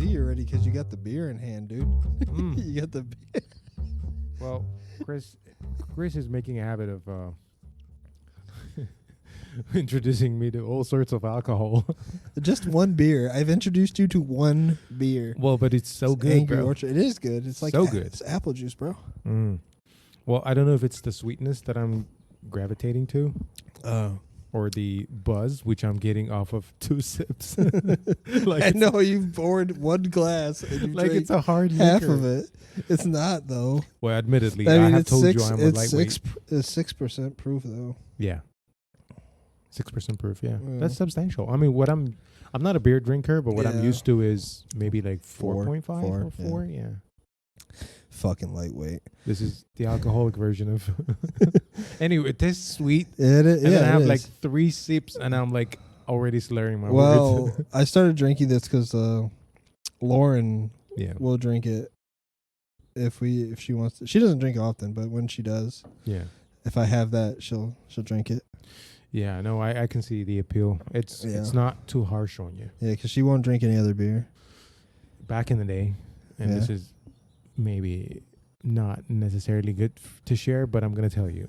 see you already because you got the beer in hand, dude. You got the beer. Well, Chris is making a habit of introducing me to all sorts of alcohol. Just one beer. I've introduced you to one beer. Well, but it's so It's good, Angry bro. Orchard. It is good. It's like So good. It's apple juice, bro. Well, I don't know if it's the sweetness that I'm gravitating to. Or the buzz, which I'm getting off of 2 sips. Like I know you've poured one glass and you like drank it's a hard half liquor. of it. It's not though. Well, admittedly, I I mean, have it's told six. you I'm a It's lightweight. it's 6% proof though. Yeah, 6% proof. Yeah, that's substantial. I mean, I'm not a beer drinker, but what I'm used to is maybe like 4.5 or 4. Yeah. Fucking lightweight. This is the alcoholic version of. Anyway, it tastes sweet. It is. And Yeah, then I have it like is. 3 sips, and I'm like already slurring my Well, words. I started drinking this because Lauren Yeah. will drink it if she wants to. She doesn't drink often, but when she does, Yeah. if I have that, she'll drink it. Yeah. No, I can see the appeal. It's not too harsh on you. Yeah, because she won't drink any other beer. Back in the day, and this is maybe not necessarily good to share, but I'm gonna tell you,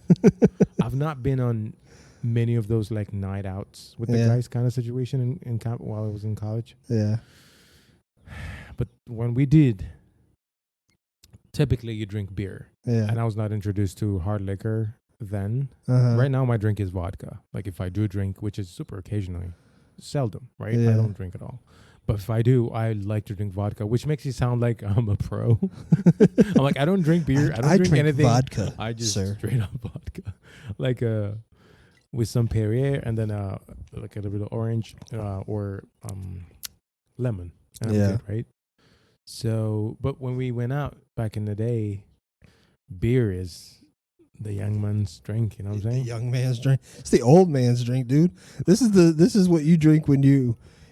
I've not been on many of those like night outs with the guys kind of situation in while I was in college. Yeah. But when we did, typically you drink beer. Yeah. And I was not introduced to hard liquor then. Uh-huh. Right now my drink is vodka. Like if I do drink, which is super occasionally, seldom, right? Yeah. I don't drink at all. But if I do, I like to drink vodka, which makes it sound like I'm a pro. I'm like, I don't drink beer. I don't drink anything. Vodka. I just straight up vodka. Like with some Perrier and then like a little bit of orange or lemon. And I'm good, right? So, but when we went out back in the day, beer is the young man's drink, you know what I'm saying? The young man's drink. It's the old man's drink, dude. This is what you drink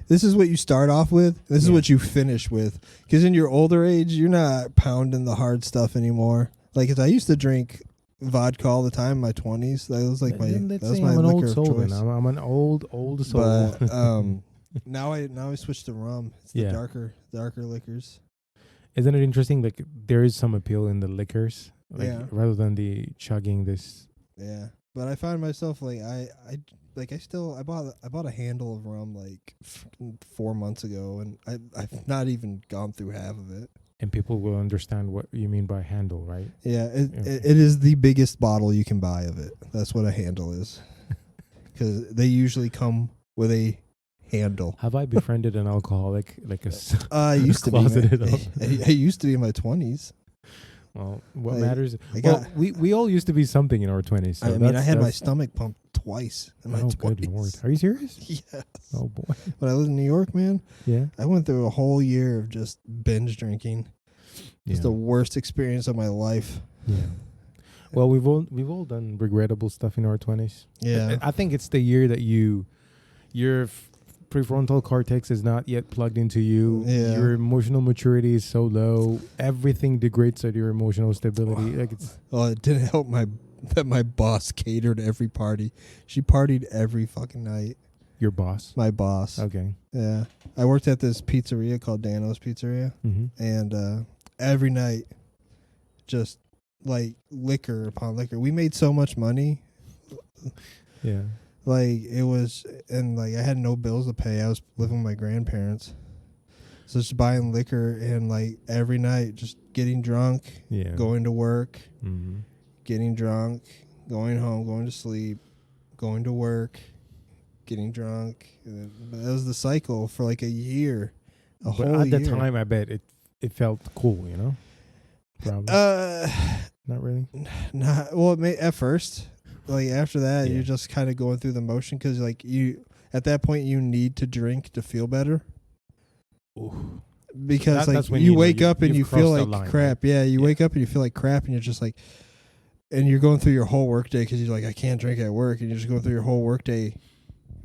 this is what you start off with. This is what you finish with. Because in your older age, you're not pounding the hard stuff anymore. Like, 'cause I used to drink vodka all the time in my 20s. That was like my I'm an liquor old of soul. choice. Then. I'm an old soul. But now I switched to rum. It's the darker liquors. Isn't it interesting? Like there is some appeal in the liquors, like rather than the chugging this. Yeah, but I find myself like I bought a handle of rum like 4 months ago, and I've not even gone through half of it. And people will understand what you mean by handle, right? Yeah, it is the biggest bottle you can buy of it. That's what a handle is, because they usually come with a handle. Have I befriended an alcoholic? Like I used to be. I used to be in my 20s. Well, what matters? We all used to be something in our 20s. So I had my stomach pumped twice in my 20s. Good Lord. Are you serious? Yes. Oh, boy. When I was in New York, man, I went through a whole year of just binge drinking. It's the worst experience of my life. Yeah. Well, we've all done regrettable stuff in our 20s. Yeah. I think it's the year that your prefrontal cortex is not yet plugged into you. Yeah. Your emotional maturity is so low. Everything degrades at your emotional stability. Like it didn't help that my boss catered every party. She partied every fucking night. Your boss? My boss. Okay. Yeah. I worked at this pizzeria called Dano's Pizzeria. Mm-hmm. And every night, just like liquor upon liquor. We made so much money. Yeah. Like it was, and like I had no bills to pay. I was living with my grandparents, so just buying liquor and like every night, just getting drunk, going to work, getting drunk, going home, going to sleep, going to work, getting drunk. And that was the cycle for like a year, whole year. At the time, I bet it felt cool, you know. Probably. Not really. Not well. At first. Like after that, you're just kind of going through the motion because like at that point you need to drink to feel better. Ooh. Because like you wake up and you feel like crap. Right? Yeah, you wake up and you feel like crap, and you're just like, and you're going through your whole work day because you're like, I can't drink at work, and you're just going through your whole work day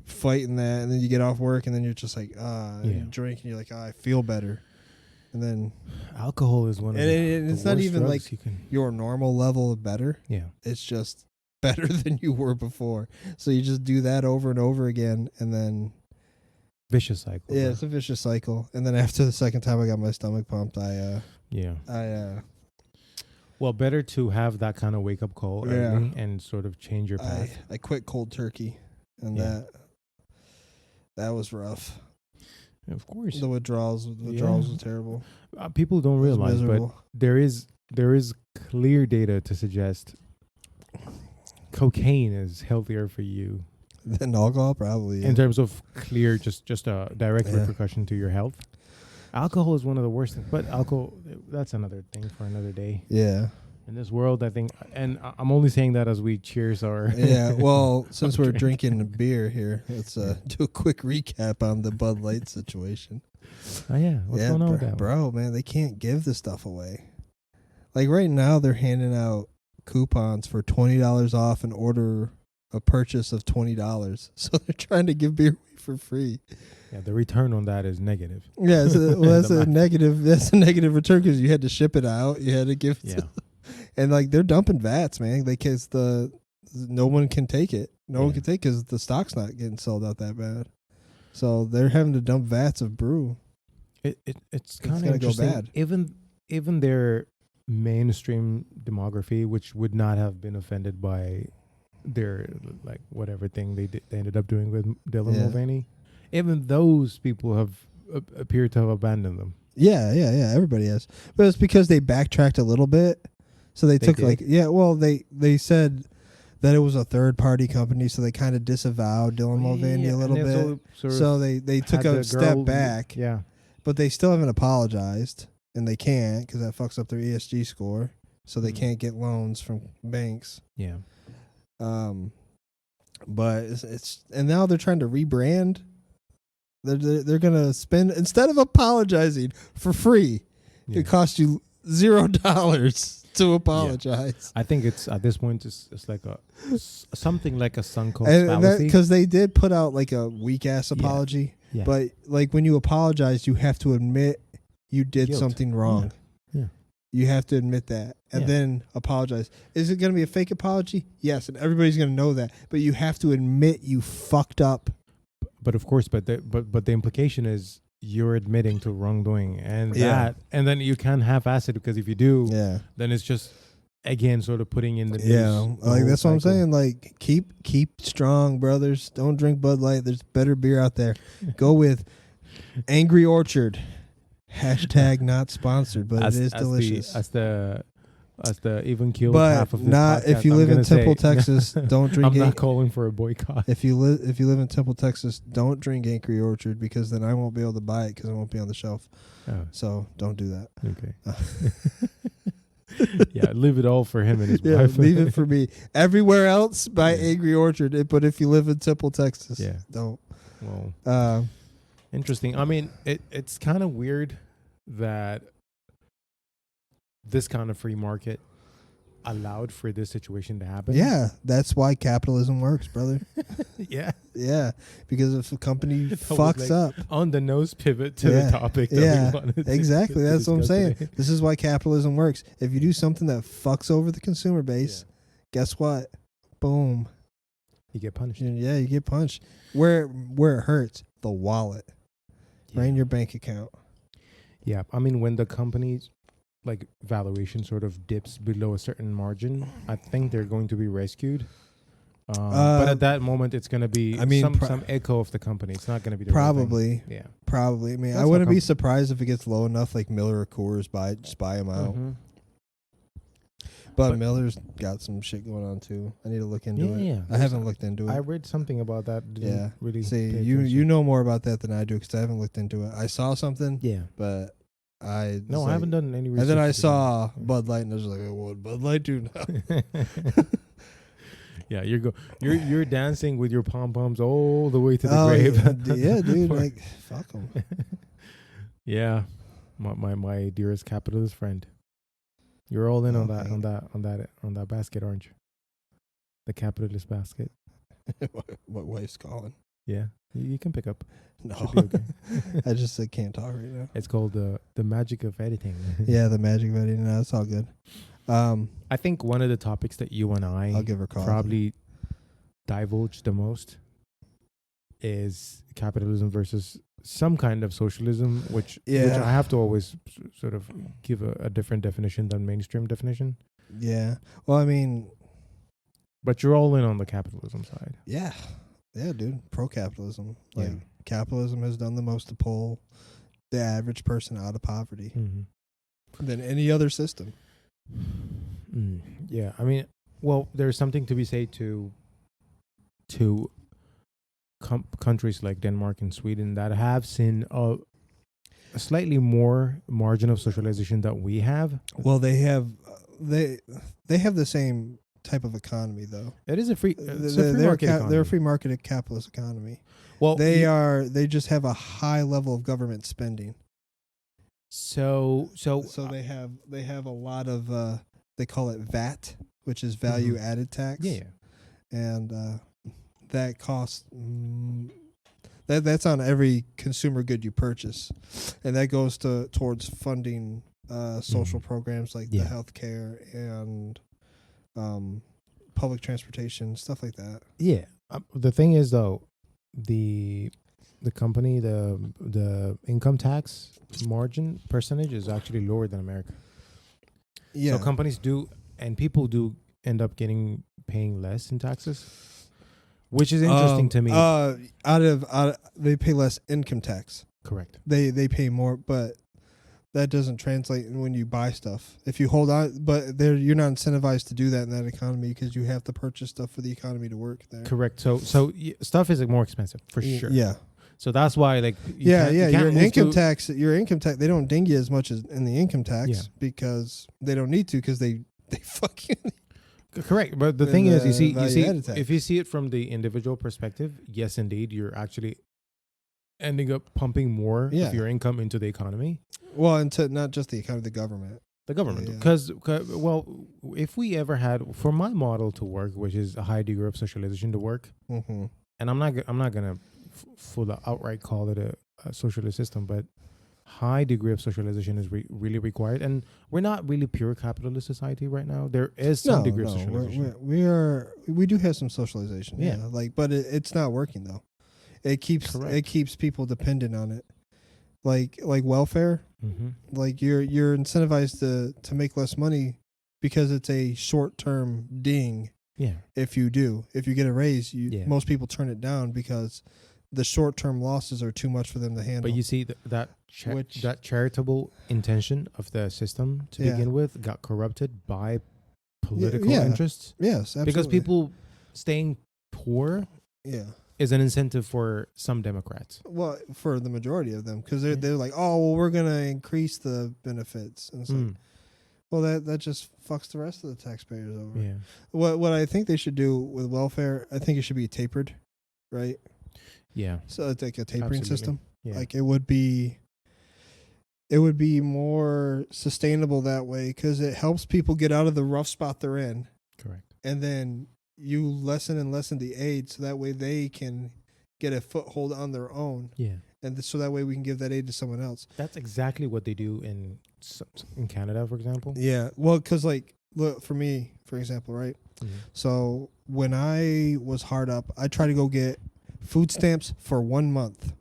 fighting that, and then you get off work, and then you're just like, and you drink, and you're like, I feel better. And then alcohol is one of the it's not even like your normal level of better. Yeah, it's just better than you were before. So you just do that over and over again, and then vicious cycle. Yeah, it's a vicious cycle. And then after the second time I got my stomach pumped, well, better to have that kind of wake up call early and sort of change your path. I quit cold turkey, and that was rough. Of course, the withdrawals were terrible. People don't realize, but there is clear data to suggest cocaine is healthier for you than alcohol, probably. In terms of clear, just a direct repercussion to your health. Alcohol is one of the worst things, but alcohol, that's another thing for another day. Yeah. In this world, I think, and I'm only saying that as we cheers our... Yeah, well, since we're drinking beer here, let's do a quick recap on the Bud Light situation. Oh, yeah. What's going on with that? Bro, man, they can't give this stuff away. Like right now, they're handing out coupons for $20 off and order a purchase of $20. So they're trying to give beer away for free. Yeah, the return on that is negative. Yeah, that's a negative. That's a negative return because you had to ship it out. You had to give. And like they're dumping vats, man. Because no one can take it. No one can take because the stock's not getting sold out that bad. So they're having to dump vats of brew. It's kind of interesting. Go bad. Even their mainstream demography, which would not have been offended by their like whatever thing they ended up doing with Dylan Mulvaney. Even those people have appeared to have abandoned them. Yeah. Everybody has. But it's because they backtracked a little bit. So they took they said that it was a third-party company, so they kind of disavowed Dylan Mulvaney a little bit. So they took a step back. Yeah. But they still haven't apologized, and they can't because that fucks up their ESG score. So they can't get loans from banks. Yeah. But it's and now they're trying to rebrand. They're gonna spend instead of apologizing for free. Yeah. It costs you $0 to apologize. Yeah. I think it's at this point it's like something like a sunk cost fallacy because they did put out like a weak ass apology. Yeah. But like when you apologize, you have to admit you did something wrong. Yeah. You have to admit that and then apologize. Is it going to be a fake apology? Yes, and everybody's going to know that. But you have to admit you fucked up. But of course, but the implication is you're admitting to wrongdoing, and and then you can't half-ass it because if you do, then it's just again sort of putting in the news, like that's what I'm saying. Like keep strong, brothers. Don't drink Bud Light. There's better beer out there. Go with Angry Orchard. # not sponsored, but it is delicious. As the even killed but half of this not podcast, if you live in Temple, Texas. Don't drink. I'm not calling for a boycott. If you live in Temple, Texas, don't drink Angry Orchard because then I won't be able to buy it because it won't be on the shelf. Oh. So don't do that. Okay. Yeah, leave it all for him and his wife. Leave it for me. Everywhere else, buy Angry Orchard. But if you live in Temple, Texas, don't. Well, interesting. I mean, it's kind of weird that this kind of free market allowed for this situation to happen. Yeah, that's why capitalism works, brother. Yeah. Because if a company fucks up. On the nose pivot to the topic that we wanted exactly. to That's what I'm saying. Today. This is why capitalism works. If you do something that fucks over the consumer base, guess what? Boom. You get punished. Yeah, you get punished. Where it hurts, the wallet. Right in your bank account. Yeah. I mean, when the company's like valuation sort of dips below a certain margin, I think they're going to be rescued. But at that moment, it's going to be some echo of the company. It's not going to be the probably. Real thing. Probably. I mean, I wouldn't be surprised if it gets low enough, like Miller or Coors just buy them out. Mm-hmm. But Miller's got some shit going on too. I need to look into it. Yeah, I haven't looked into it. I read something about that. Really. See, you know more about that than I do because I haven't looked into it. I saw something. Yeah. But I haven't done any research. And then I saw Bud Light and I was like, what would Bud Light do now? Yeah, you're dancing with your pom poms all the way to the grave. Yeah, dude, like fuck them. Yeah, my dearest capitalist friend, you're all in on that basket, aren't you? The capitalist basket. What wife's calling? Yeah, you can pick up. No, should be okay. I just can't talk right now. It's called the magic of editing. Yeah, the magic of editing. No, it's all good. I think one of the topics that you and I'll give her a call. Probably divulge the most is capitalism versus some kind of socialism, which I have to always sort of give a different definition than mainstream definition. Yeah. Well, I mean, but you're all in on the capitalism side. Yeah, dude. Pro-capitalism. Like capitalism has done the most to pull the average person out of poverty than any other system. Yeah, I mean, well, there's something to be said to countries like Denmark and Sweden that have seen a slightly more margin of socialization that we have. Well, they have the same type of economy, though. It is a free market economy. They're a free market capitalist economy. Well, they just have a high level of government spending. So they have a lot of they call it VAT, which is value added tax. Yeah. And that costs that's on every consumer good you purchase, and that goes towards funding social programs like the healthcare and public transportation, stuff like that. Yeah. The thing is, though, the company, the income tax margin percentage is actually lower than America. Yeah. So companies do, and people do end up paying less in taxes, which is interesting to me. They pay less income tax. Correct. They pay more, but that doesn't translate when you buy stuff. If you hold on, but you're not incentivized to do that in that economy because you have to purchase stuff for the economy to work there. Correct. So stuff is more expensive for sure. Yeah. So that's why, like, your income tax, they don't ding you as much as in the income tax because they don't need to because they fuck you. Correct. But the thing is, you see, if you see it from the individual perspective, yes, indeed, you're actually ending up pumping more of your income into the economy. Well, into not just the economy, the government. The government, because if we ever had, for my model to work, which is a high degree of socialization to work, and I'm not gonna full outright call it a socialist system, but high degree of socialization is really required, and we're not really pure capitalist society right now. There is some degree of socialization. We do have some socialization, but it's not working though. It keeps people dependent on it, like welfare. Like you're incentivized to make less money because it's a short term ding. Yeah. If you get a raise, most people turn it down because the short term losses are too much for them to handle. But you see that charitable intention of the system to begin with got corrupted by political interests. Yes, absolutely. Because people staying poor. Yeah. Is an incentive for some Democrats. Well, for the majority of them, because they're like, oh, well, we're going to increase the benefits. And it's like, well, that just fucks the rest of the taxpayers over. Yeah. What I think they should do with welfare, I think it should be tapered, right? Yeah. So it's like a tapering system. Yeah. Like it would be more sustainable that way because it helps people get out of the rough spot they're in. Correct. And then you lessen the aid so that way they can get a foothold on their own. Yeah. And so that way we can give that aid to someone else. That's exactly what they do in Canada, for example. Yeah. Well, because look, for me, for example, right? Mm-hmm. So when I was hard up, I tried to go get food stamps for 1 month.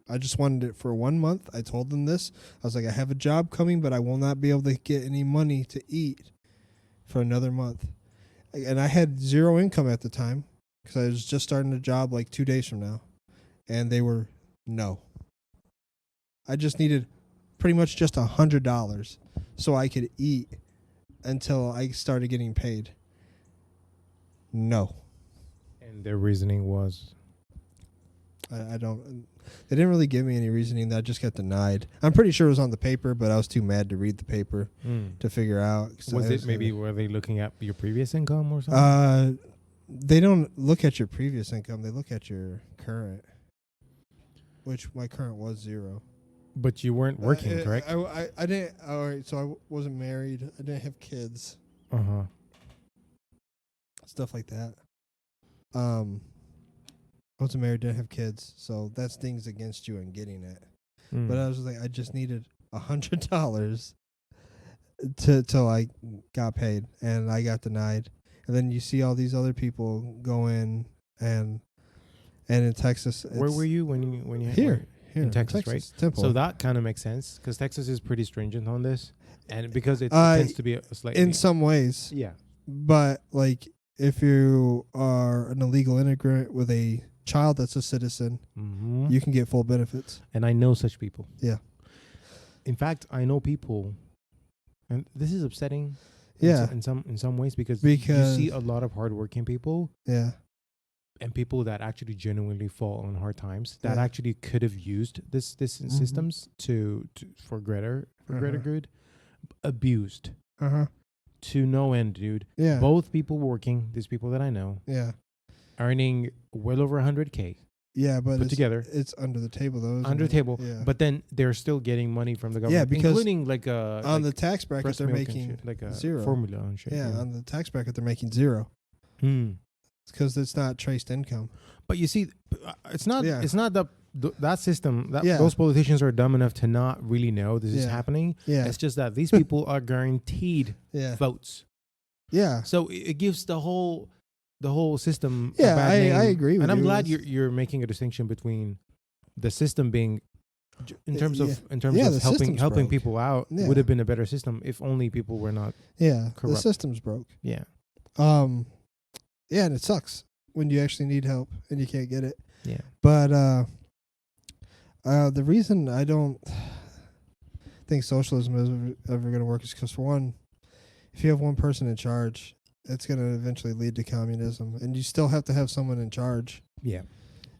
I just wanted it for 1 month. I told them this. I was like, I have a job coming, but I will not be able to get any money to eat for another month. And I had zero income at the time because I was just starting a job like 2 days from now. And they were, no. I just needed pretty much just $100 so I could eat until I started getting paid. No. And their reasoning was? I don't. They didn't really give me any reasoning. That I just got denied. I'm pretty sure it was on the paper, but I was too mad to read the paper to figure out. Was it maybe were they looking at your previous income or something? They don't look at your previous income. They look at your current, which my current was 0. But you weren't working, correct? I didn't. All right, so I wasn't married. I didn't have kids. Stuff like that. I wasn't married, didn't have kids, so that stings against you in getting it. But I was like, I just needed $100 till I got paid, and I got denied. And then you see all these other people go in, and And in Texas, where were you when you here in Texas, right? Temple. So that kind of makes sense because Texas is pretty stringent on this, and because it tends to be a slightly in some ways. Yeah, but like if you are an illegal immigrant with a child that's a citizen, you can get full benefits. And I know such people. Yeah. In fact, I know people, and this is upsetting. Yeah. In some ways because you see a lot of hardworking people. Yeah. And people that actually genuinely fall on hard times that actually could have used this systems for greater good, abused to no end, dude. Yeah. Both people working, these people that I know, earning well over 100K. Yeah, but it's under the table though. Under the table, but then they're still getting money from the government, because including on the tax bracket they're making like a zero formula and shit. Yeah, on the tax bracket they're making zero. Because it's not traced income. But you see, it's not that system. Those politicians are dumb enough to not really know this is happening. Yeah. It's just that these people are guaranteed votes. Yeah. So it gives the whole system a bad name. I agree with you. And I'm glad you're making a distinction between the system being in terms of helping people out would have been a better system if only people were not corrupt. The system's broke. Yeah. Yeah, and it sucks when you actually need help and you can't get it. Yeah. But the reason I don't think socialism is ever going to work is because, for one, if you have one person in charge, it's going to eventually lead to communism, and you still have to have someone in charge. Yeah.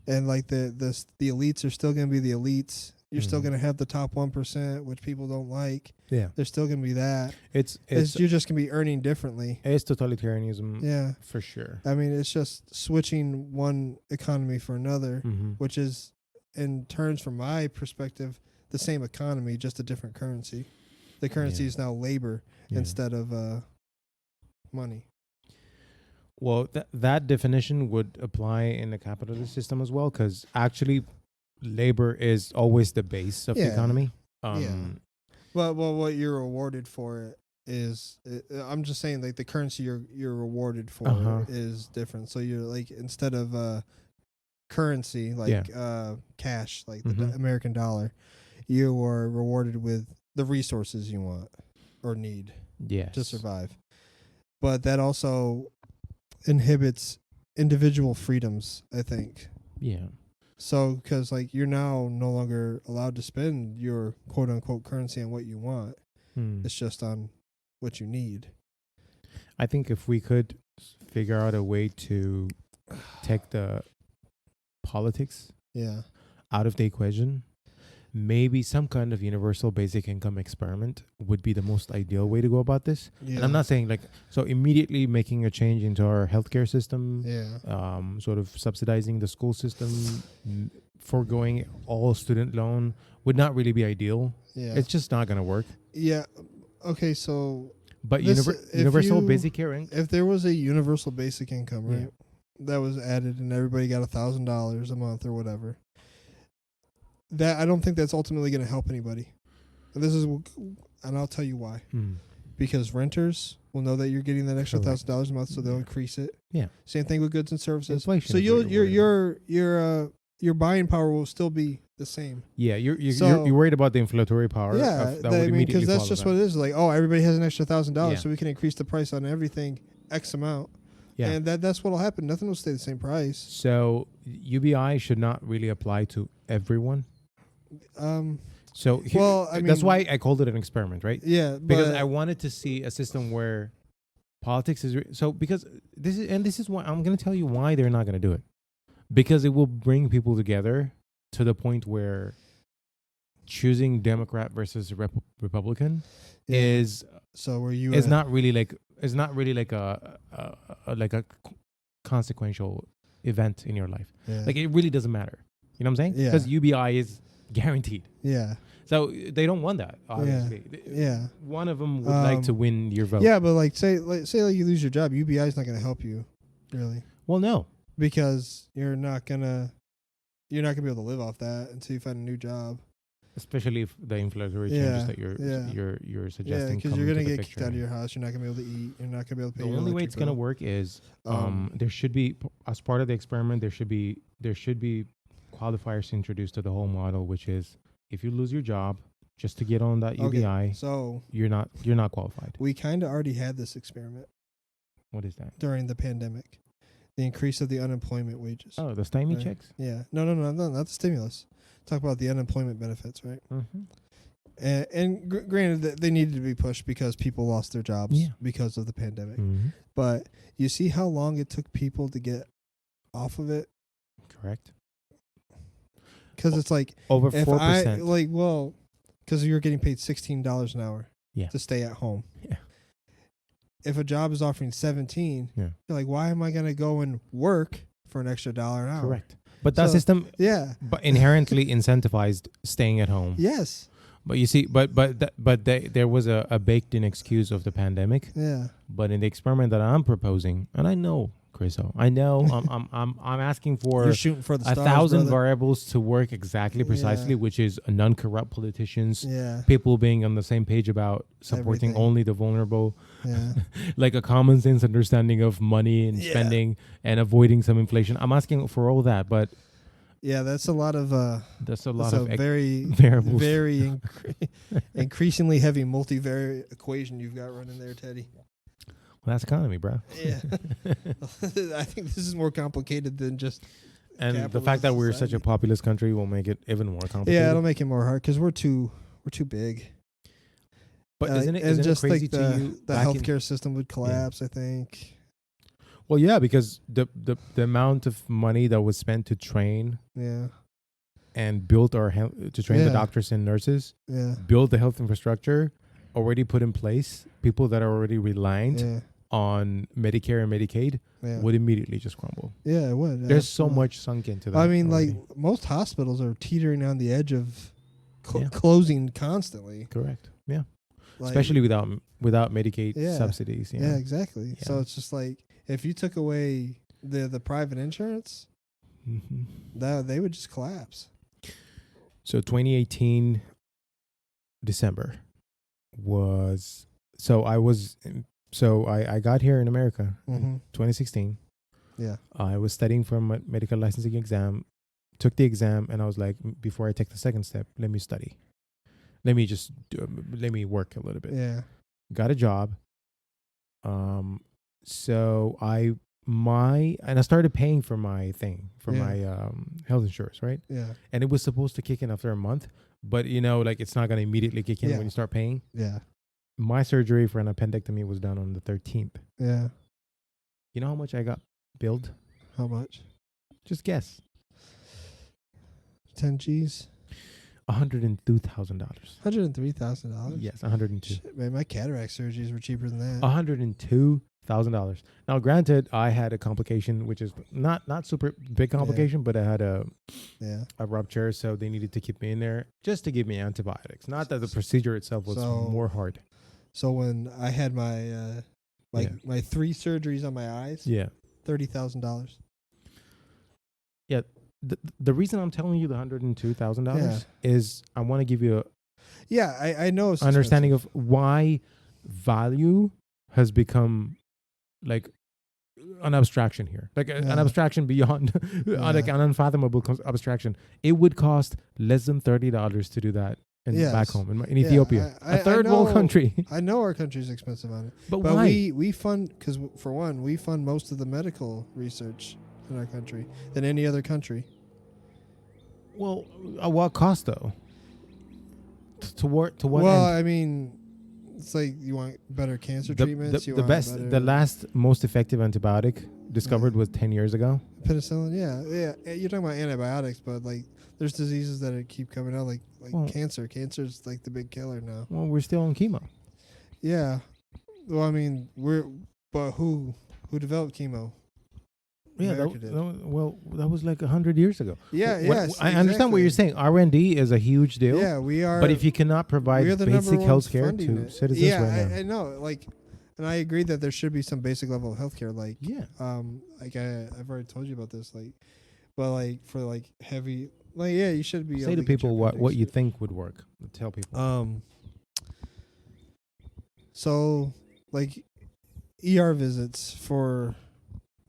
And like the elites are still going to be the elites. You're still going to have the top 1%, which people don't like. Yeah. There's still going to be that. It's you're just going to be earning differently. It's totalitarianism. Yeah. For sure. I mean, it's just switching one economy for another, which is, in terms from my perspective, the same economy, just a different currency. The currency is now labor instead of money. Well, that definition would apply in the capitalist system as well, because actually labor is always the base of the economy. Well, what you're rewarded for is, I'm just saying, like, the currency you're rewarded for is different. So you're like, instead of currency, like cash, like the American dollar, you are rewarded with the resources you want or need to survive. But that also inhibits individual freedoms, I think. Yeah. So, because like you're now no longer allowed to spend your quote unquote currency on what you want. It's just on what you need. I think if we could figure out a way to take the politics out of the equation, maybe some kind of universal basic income experiment would be the most ideal way to go about this. Yeah. And I'm not saying so immediately making a change into our healthcare system, sort of subsidizing the school system, foregoing all student loan would not really be ideal. Yeah. It's just not going to work. Yeah. Okay. So, but universal basic income. If there was a universal basic income, right, that was added and everybody got $1,000 a month or whatever, that I don't think that's ultimately going to help anybody. And I'll tell you why. Because renters will know that you're getting that extra $1,000 a month, so they'll increase it. Yeah. Same thing with goods and services. Inflation, so your buying power will still be the same. Yeah, you're worried about the inflationary power. Yeah, because that's just what it is. Like, oh, everybody has an extra $1,000, so we can increase the price on everything X amount. Yeah, and that's what'll happen. Nothing will stay the same price. So UBI should not really apply to everyone. That's why I called it an experiment, right? Yeah, because I wanted to see a system where politics is because this is why I'm going to tell you why they're not going to do it, because it will bring people together to the point where choosing Democrat versus Republican is not really like a consequential event in your life. Yeah. Like, it really doesn't matter. You know what I'm saying? Because UBI is guaranteed. Yeah. So they don't want that, obviously. Yeah. One of them would like to win your vote. Yeah, but say you lose your job, UBI is not going to help you, really. Well, no, because you're not gonna be able to live off that until you find a new job. Especially if the inflationary changes that you're suggesting. Yeah, because you're gonna get kicked out of your house. You're not gonna be able to eat. You're not gonna be able to pay. The only way it's gonna work is there should be, as part of the experiment, there should be there should be qualifiers introduced to the whole model, which is if you lose your job just to get on that UBI, so you're not qualified. we kind of already had this experiment. What is that? During the pandemic, the increase of the unemployment wages. Oh, the stymie right? checks? Yeah. No, not the stimulus. Talk about the unemployment benefits, right? Mm-hmm. And granted that they needed to be pushed because people lost their jobs because of the pandemic. Mm-hmm. But you see how long it took people to get off of it? Correct. Because it's like over 4%. Because you're getting paid $16 an hour to stay at home. Yeah. If a job is offering 17, you're like, why am I going to go and work for an extra $1 an hour? Correct. But that system, but inherently incentivized staying at home. Yes. But you see, there was a baked-in excuse of the pandemic. Yeah. But in the experiment that I'm proposing, and I know, Chriso, I'm asking for you're shooting for the stars, 1,000 variables to work precisely, which is non-corrupt politicians, people being on the same page about supporting only the vulnerable, like a common sense understanding of money and spending and avoiding some inflation. I'm asking for all that, but. Yeah, that's a lot of very variables. Very increasingly heavy multivariate equation you've got running there, Teddy. Well, that's economy, bro. Yeah. I think this is more complicated than just. And the fact that we're such a populous country will make it even more complicated. Yeah, it'll make it more hard because we're too big. But isn't it just crazy like to you? The healthcare system would collapse, I think. Well, yeah, because the amount of money that was spent to train, and build to train the doctors and nurses, build the health infrastructure, already put in place, people that are already reliant on Medicare and Medicaid would immediately just crumble. Yeah, it would. There's so much sunk into that. I mean, already. Like most hospitals are teetering on the edge of closing constantly. Correct. Yeah, especially without Medicaid subsidies. Yeah, exactly. Yeah. So it's just like. If you took away the private insurance, they would just collapse. So 2018 December was I got here in America in 2016. Yeah. I was studying for my medical licensing exam, took the exam, and I was like, before I take the second step, let me study. Let me work a little bit. Yeah. Got a job. So I started paying for my my health insurance, right? Yeah. And it was supposed to kick in after a month, but it's not going to immediately kick in when you start paying. Yeah. My surgery for an appendectomy was done on the 13th. Yeah. You know how much I got billed? How much? Just guess. 10 G's. $102,000. $103,000. Yes, 102. Shit, man, my cataract surgeries were cheaper than that. $102,000. Now, granted, I had a complication, which is not super big complication, but I had a rupture, so they needed to keep me in there just to give me antibiotics. Not that the procedure itself was more hard. So when I had my my 3 surgeries on my eyes, $30,000. Yeah. The reason I'm telling you the $102,000 is I want to give you I know it's understanding of why value has become like an abstraction here, like an abstraction beyond like an unfathomable abstraction. It would cost less than $30 to do that back home in Ethiopia, a third world country. I know our country's expensive on it, but why? we fund, because for one, we fund most of the medical research in our country than any other country. Well, at what cost though? To what? Well, end? I mean, it's like you want better cancer treatments. The last most effective antibiotic discovered was 10 years ago. Penicillin, yeah. You're talking about antibiotics, but like there's diseases that keep coming out, like cancer. Cancer's like the big killer now. Well, we're still on chemo. Yeah. Well, I mean, but who developed chemo? Yeah, that was like 100 years ago. Yeah, I understand what you're saying. R&D is a huge deal. Yeah, we are. But if you cannot provide basic health care to citizens right now. I know. Like, and I agree that there should be some basic level of health care. Like, like I've already told you about this. Like, but like for like heavy, like you should be. Say to people what you think would work. Tell people. So like, ER visits for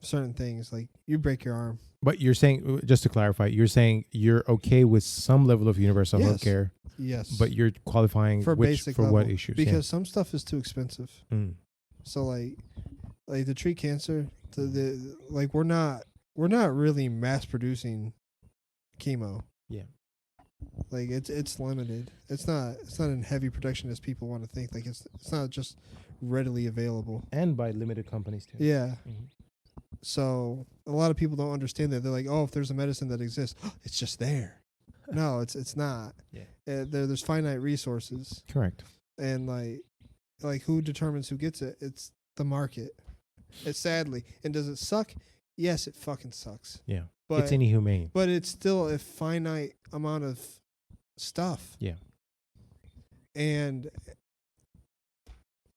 certain things. Like you break your arm. But you're saying, just to clarify, you're saying you're okay with some level of universal health care. Yes. But you're qualifying for basic for level, what issues? because some stuff is too expensive. So like to treat cancer, like we're not really mass producing chemo. Yeah. Like it's limited. It's not in heavy production as people want to think. Like it's not just readily available. And by limited companies too. Yeah. Mm-hmm. So a lot of people don't understand that. They're like, oh, if there's a medicine that exists, it's just there. No, it's not. Yeah. There's finite resources. Correct. And like who determines who gets it? It's the market. It's sadly. And does it suck? Yes, it fucking sucks. Yeah. But it's inhumane. But it's still a finite amount of stuff. Yeah. And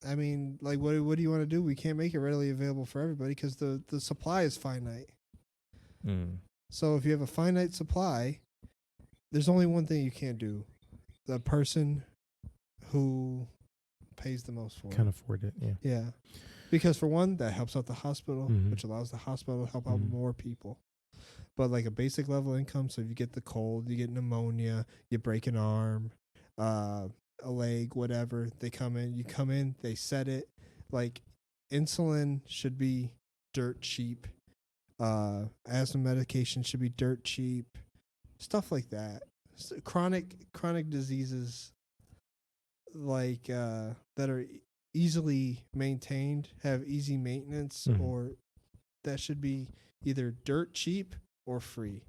I mean, like, what do you want to do? We can't make it readily available for everybody because the supply is finite. So if you have a finite supply, there's only one thing you can't do. The person who pays the most for it. Can't afford it, yeah. Yeah. Because for one, that helps out the hospital, which allows the hospital to help out more people. But like a basic level income, so if you get the cold, you get pneumonia, you break an arm, a leg, whatever, you come in, they set it. Like insulin should be dirt cheap. Asthma medication should be dirt cheap. Stuff like that. So chronic diseases like that are easily maintained, have easy maintenance, or that should be either dirt cheap or free.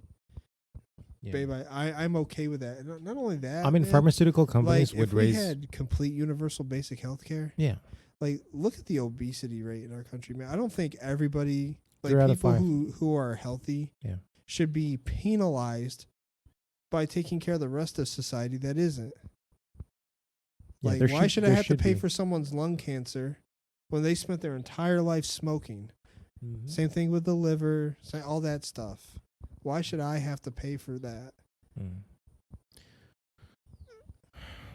Yeah. Babe, I'm okay with that. And not only that, I mean, pharmaceutical companies would raise. If we had complete universal basic health care, yeah. Like, look at the obesity rate in our country, man. I don't think everybody, like people who are healthy, should be penalized by taking care of the rest of society that isn't. Like, why should I have to pay for someone's lung cancer when they spent their entire life smoking? Same thing with the liver, all that stuff. Why should I have to pay for that?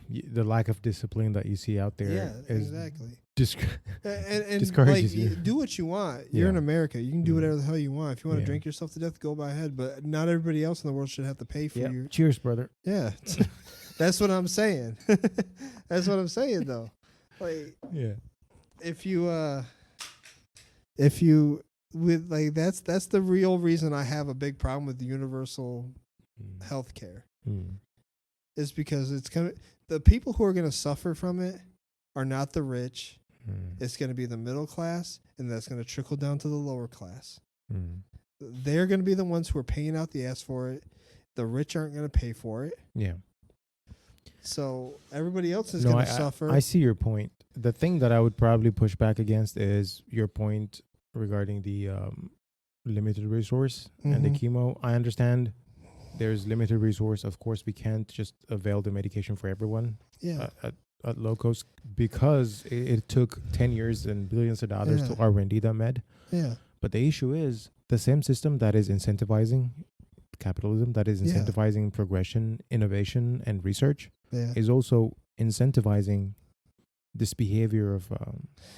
The lack of discipline that you see out there is exactly. And discourages like, you. Do what you want. You're in America. You can do whatever the hell you want. If you want to drink yourself to death, go by ahead. But not everybody else in the world should have to pay for your... Cheers, brother. Yeah. That's what I'm saying. That's what I'm saying, though. Like, if you with like that's the real reason I have a big problem with the universal health care. Is because it's gonna, the people who are going to suffer from it are not the rich. It's going to be the middle class, and that's going to trickle down to the lower class. They're going to be the ones who are paying out the ass for it. The rich aren't going to pay for it. Yeah. So everybody else is going to suffer. I see your point. The thing that I would probably push back against is your point regarding the limited resource and the chemo. I understand there's limited resource. Of course, we can't just avail the medication for everyone at low cost because it took 10 years and billions of dollars to R&D that med. Yeah. But the issue is the same system that is incentivizing capitalism, that is incentivizing progression, innovation, and research is also incentivizing this behavior of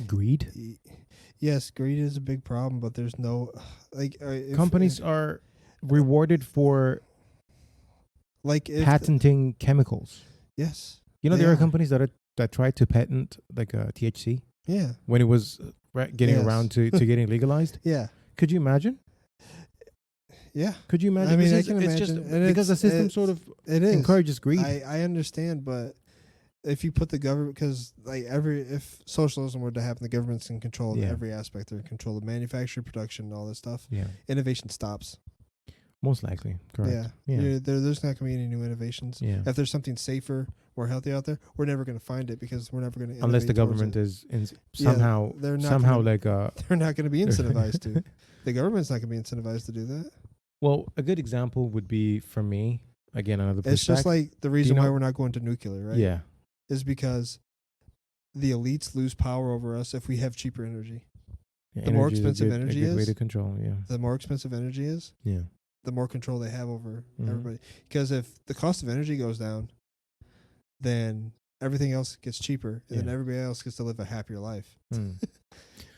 greed. Yes, greed is a big problem, but there's no companies are rewarded for patenting chemicals. Yes, there are companies that try to patent like THC. Yeah, when it was getting around to getting legalized. Yeah, could you imagine? Yeah, could you imagine? I mean, I can imagine. Just because the system sort of encourages greed. I understand, but if you put the government, because if socialism were to happen, the government's in control of every aspect. They're in control of manufacturing, production, and all this stuff. Yeah, innovation stops. Most likely, correct. Yeah. There's not going to be any new innovations. Yeah. If there's something safer, more healthy out there, we're never going to find it because we're never going to. Unless the government is somehow they're not going to be incentivized to. The government's not going to be incentivized to do that. Well, a good example would be for me. Again, another. It's just like the reason why we're not going to nuclear, right? Yeah. Is because the elites lose power over us if we have cheaper energy. Yeah, the more expensive energy is, way to control. Yeah. The more expensive energy is. Yeah. The more control they have over everybody. Because if the cost of energy goes down, then everything else gets cheaper, and then everybody else gets to live a happier life.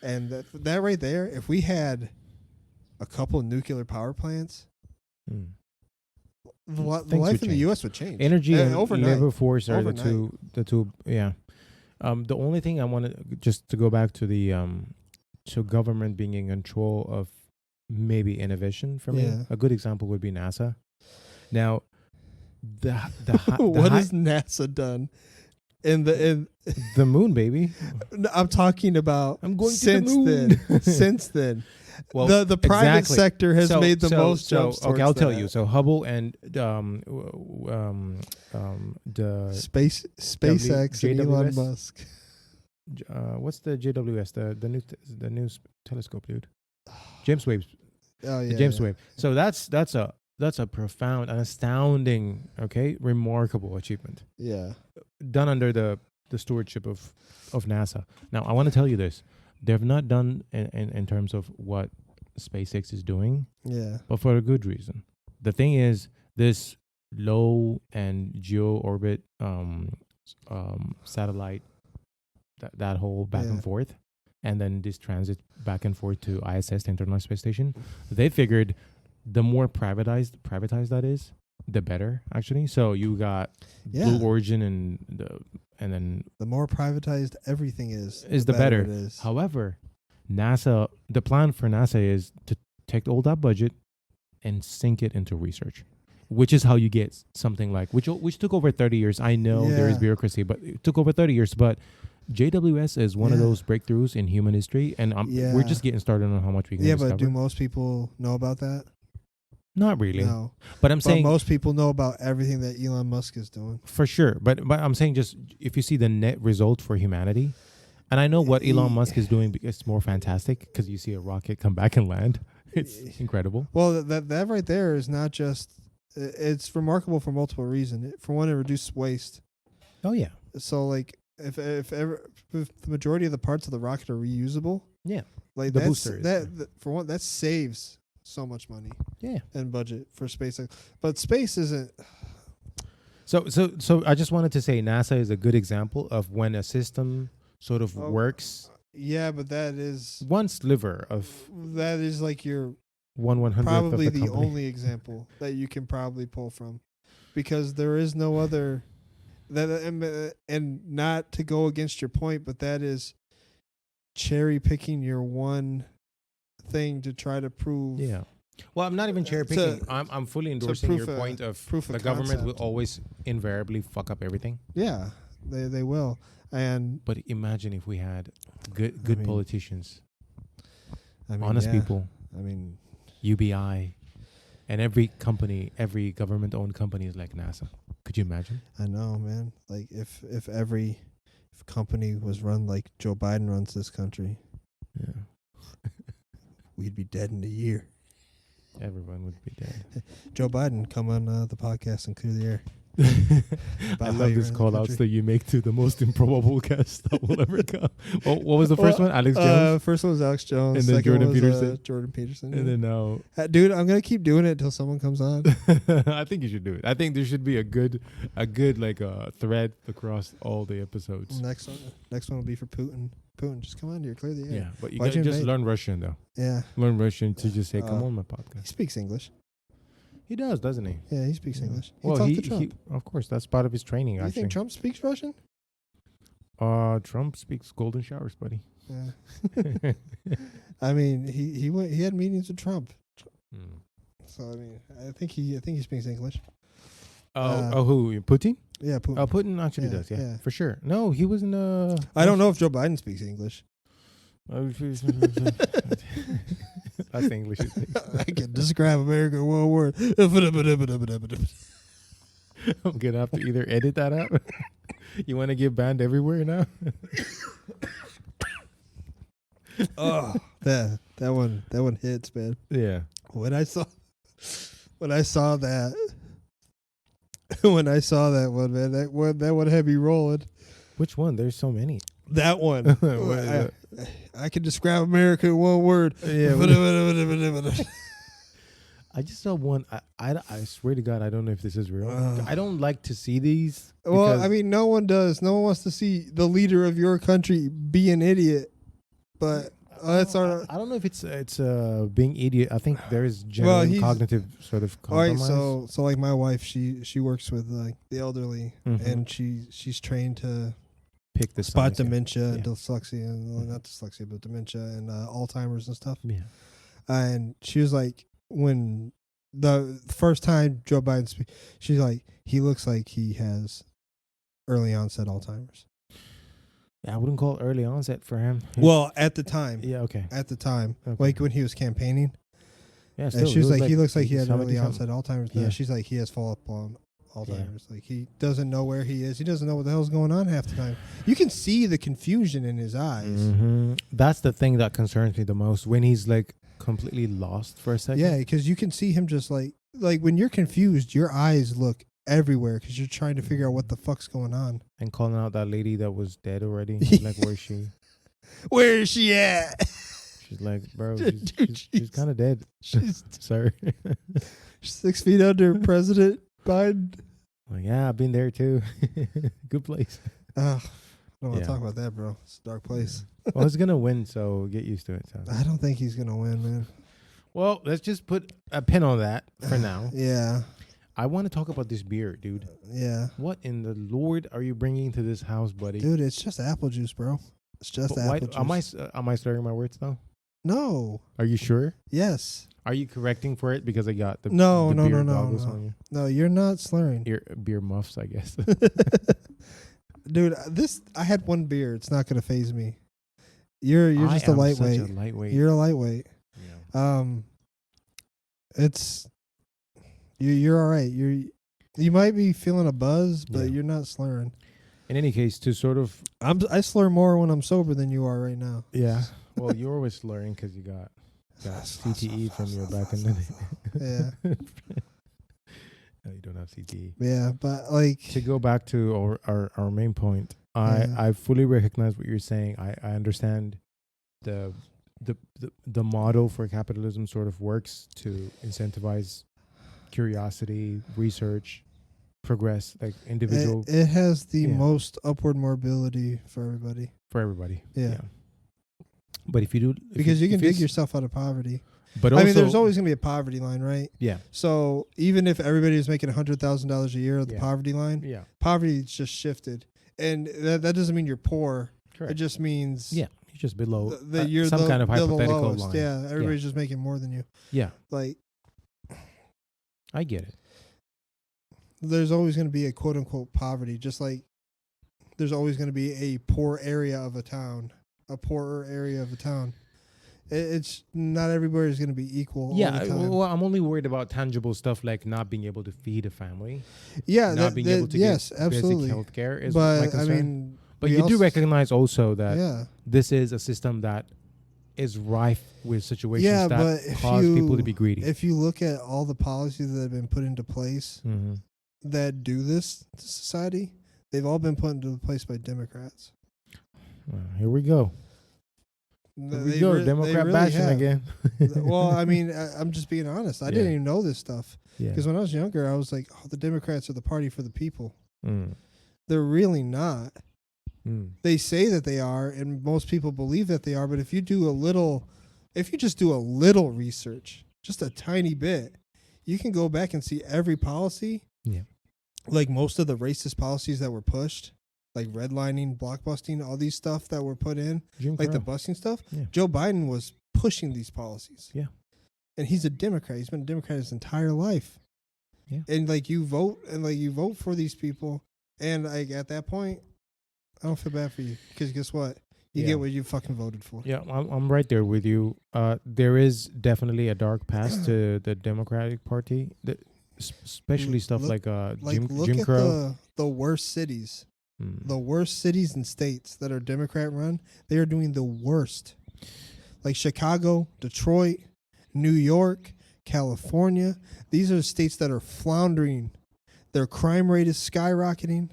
And that right there, if we had a couple of nuclear power plants, the life in the U.S. would change. Energy and labor force are overnight. the two. Yeah. The only thing I wanted just to go back to the to government being in control of maybe innovation for me. Yeah. A good example would be NASA. Now, what has NASA done in the moon, baby? I'm talking about. I'm going since to the moon. then. Since then. Well, the private sector has made the most jumps. Okay, I'll tell you. that. So Hubble and the SpaceX and Elon Musk. What's the JWS? The new telescope, dude. James Webb. Oh yeah, James Webb. So that's a profound and astounding, remarkable achievement. Yeah. Done under the stewardship of NASA. Now I want to tell you this. They've not done in terms of what SpaceX is doing. Yeah. But for a good reason. The thing is, this low and geo orbit satellite, that whole back and forth, and then this transit back and forth to ISS, the International Space Station, they figured the more privatized that is, the better, actually. So you got Blue Origin and then the more privatized everything is the better it is. However, the plan for NASA is to take all that budget and sink it into research, which is how you get something like which took over 30 years. I know there is bureaucracy, but it took over 30 years. But JWS is one of those breakthroughs in human history, and we're just getting started on how much we can discover. But do most people know about that? Not really. No. But I'm saying most people know about everything that Elon Musk is doing. For sure. But I'm saying just if you see the net result for humanity, and I know what Elon Musk is doing, it's more fantastic because you see a rocket come back and land. It's incredible. Well, that right there is not just, it's remarkable for multiple reasons. For one, it reduces waste. Oh, yeah. So, like, if the majority of the parts of the rocket are reusable, like the boosters. For one, that saves so much money, and budget for space. But space isn't. So I just wanted to say NASA is a good example of when a system sort of works. Yeah, but that is one sliver of. That is like your 1/100th probably of the the only example that you can probably pull from, because there is no other. That and not to go against your point, but that is cherry picking your one thing to try to prove. Yeah. Well, I'm not even cherry picking. I'm fully endorsing your point of the government will always invariably fuck up everything. Yeah, they will. But imagine if we had good politicians, honest people. I mean, UBI, and every government-owned company is like NASA. Could you imagine? I know, man. Like if every company was run like Joe Biden runs this country, we'd be dead in a year. Everyone would be dead. Joe Biden, come on the podcast and clear the air. I love this call outs that you make to the most improbable guest that will ever come. What was the first one? Alex Jones? First one was Alex Jones. And then Jordan Peterson. And then now. Dude, I'm going to keep doing it until someone comes on. I think you should do it. I think there should be a good like thread across all the episodes. Next one will be for Putin. Putin, just come on here, clear the air. Yeah, but you got to just learn Russian, though. Yeah. Learn Russian to just say, come on my podcast. He speaks English. He does, doesn't he? Yeah, he speaks English. He of course, that's part of his training, you actually. You think Trump speaks Russian? Trump speaks golden showers, buddy. Yeah. I mean, he had meetings with Trump. So I mean, I think he speaks English. Who? Putin? Yeah, Putin. Oh, Putin actually does, yeah, for sure. No, he was in I don't know if Joe Biden speaks English. That's the English. I can describe America in one word. I'm gonna have to either edit that out. You want to get banned everywhere now? Oh, that one hits, man. Yeah. When I saw that one, man, that one had me rolling. Which one? There's so many. That one. I can describe America in one word. Yeah. I just saw one. I swear to God, I don't know if this is real. I don't like to see these. Well, I mean, no one does. No one wants to see the leader of your country be an idiot. But That's our. I don't know if it's being idiot. I think there is general cognitive sort of compromise. All right, so like my wife, she works with like the elderly, and she's trained to pick the spot dementia and dyslexia, and not dyslexia, but dementia and Alzheimer's and stuff. Yeah, and she was like, when the first time Joe Biden she's like, he looks like he has early onset Alzheimer's. Yeah, I wouldn't call it early onset for him. Well, at the time. Yeah, okay. At the time. Okay. Like when he was campaigning. Yeah, still, she was like, he looks like he had early onset something. Alzheimer's. Yeah. She's like, he has follow up on Alzheimer's. Yeah. Like he doesn't know where he is. He doesn't know what the hell's going on half the time. You can see the confusion in his eyes. Mm-hmm. That's the thing that concerns me the most, when he's like completely lost for a second. Yeah, because you can see him just like when you're confused, your eyes look everywhere because you're trying to figure out what the fuck's going on. And calling out that lady that was dead already. Like, where is she? Where is she at? She's like, bro, she's kind of dead. She's sorry. 6 feet under President Biden. Like, yeah, I've been there too. Good place. I don't want to talk about that, bro. It's a dark place. Well, he's gonna win, so get used to it. So. I don't think he's gonna win, man. Well, let's just put a pin on that for now. Yeah. I want to talk about this beer, dude. Yeah. What in the Lord are you bringing to this house, buddy? Dude, it's just apple juice, bro. It's just apple juice. Am I slurring my words though? No. Are you sure? Yes. Are you correcting for it because I got the no goggles on you? No, you're not slurring. Beer muffs, I guess. Dude, I had one beer. It's not gonna faze me. You're just a lightweight. Such a lightweight. You're a lightweight. Yeah. It's you're all right. You might be feeling a buzz, but you're not slurring. In any case, to sort of, I slur more when I'm sober than you are right now. Yeah. Well, you're always slurring because you got CTE from your back in the day. Yeah. No, you don't have CTE. Yeah, but like, to go back to our main point, I fully recognize what you're saying. I understand the model for capitalism sort of works to incentivize curiosity, research, progress, like individual. It has the most upward mobility for everybody. Yeah. But if you do, because you can dig yourself out of poverty. But also, I mean, there's always going to be a poverty line, right? Yeah. So even if everybody is making $100,000 a year at the poverty line, poverty just shifted, and that doesn't mean you're poor. Correct. It just means you're just below you're some kind of hypothetical lowest line. Yeah, everybody's just making more than you. Yeah. Like, I get it. There's always going to be a quote unquote poverty, just like there's always going to be a poor area of a town, a poorer area of a town. It's not everywhere is going to be equal. Yeah, all the time. Well, I'm only worried about tangible stuff like not being able to feed a family. Yeah, not being able to get absolutely. basic healthcare is my concern. I mean, but you do recognize also that this is a system that is rife with situations that cause people to be greedy. If you look at all the policies that have been put into place that do this to society, they've all been put into place by Democrats. Here we go. Democrat really bashing again. Well, I mean, I'm just being honest. I didn't even know this stuff. Because when I was younger, I was like, oh, the Democrats are the party for the people. They're really not. They say that they are, and most people believe that they are. But if you just do a little research, just a tiny bit, you can go back and see every policy. Yeah. Like most of the racist policies that were pushed, like redlining, blockbusting, all these stuff that were put in, like the busing stuff. Yeah. Joe Biden was pushing these policies. Yeah. And he's a Democrat. He's been a Democrat his entire life. Yeah. And you vote for these people. And like at that point, I don't feel bad for you because guess what? You get what you fucking voted for. Yeah, I'm right there with you. There is definitely a dark past to the Democratic Party, especially stuff like Jim Crow. The worst cities. The worst cities and states that are Democrat run, they are doing the worst. Like Chicago, Detroit, New York, California. These are states that are floundering. Their crime rate is skyrocketing.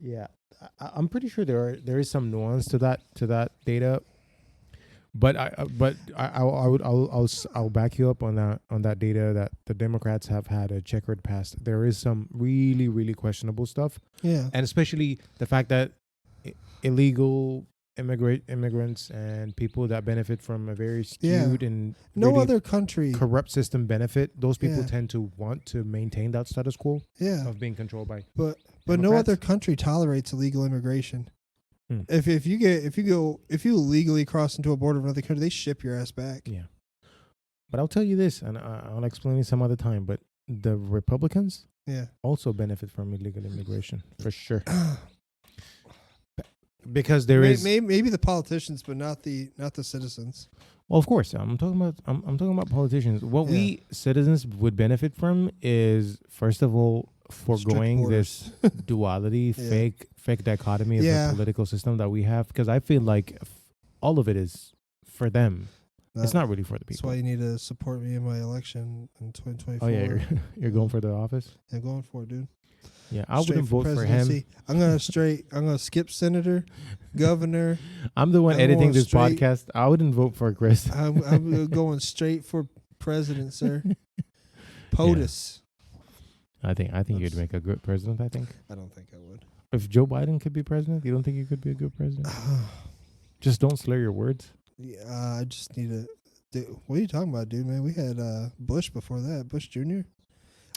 Yeah, I'm pretty sure there is some nuance to that data, but I'll back you up on that data that the Democrats have had a checkered past. There is some really, really questionable stuff. Yeah, and especially the fact that illegal immigrants and people that benefit from a very skewed and no really other country corrupt system benefit. Those people tend to want to maintain that status quo of being controlled by. But no other country tolerates illegal immigration. If you illegally cross into a border of another country, they ship your ass back. Yeah. But I'll tell you this, and I'll explain it some other time. But the Republicans also benefit from illegal immigration for sure. Because maybe the politicians, but not the citizens. Well, of course, I'm talking about politicians. What we citizens would benefit from is, first of all, foregoing this duality, fake dichotomy of the political system that we have. Because I feel like all of it is for them. It's not really for the people. That's why you need to support me in my election in 2024. Oh yeah, you're going for the office? Yeah, going for it, dude. Yeah, I wouldn't vote for him. I'm gonna skip senator, governor. I'm the one editing this podcast. I wouldn't vote for Chris. I'm going straight for president, sir. POTUS. Yeah. I think you'd make a good president. I don't think I would. If Joe Biden could be president, you don't think you could be a good president? Just don't slur your words. Yeah, I just need to. Dude, what are you talking about, dude? Man, we had Bush before that, Bush Jr.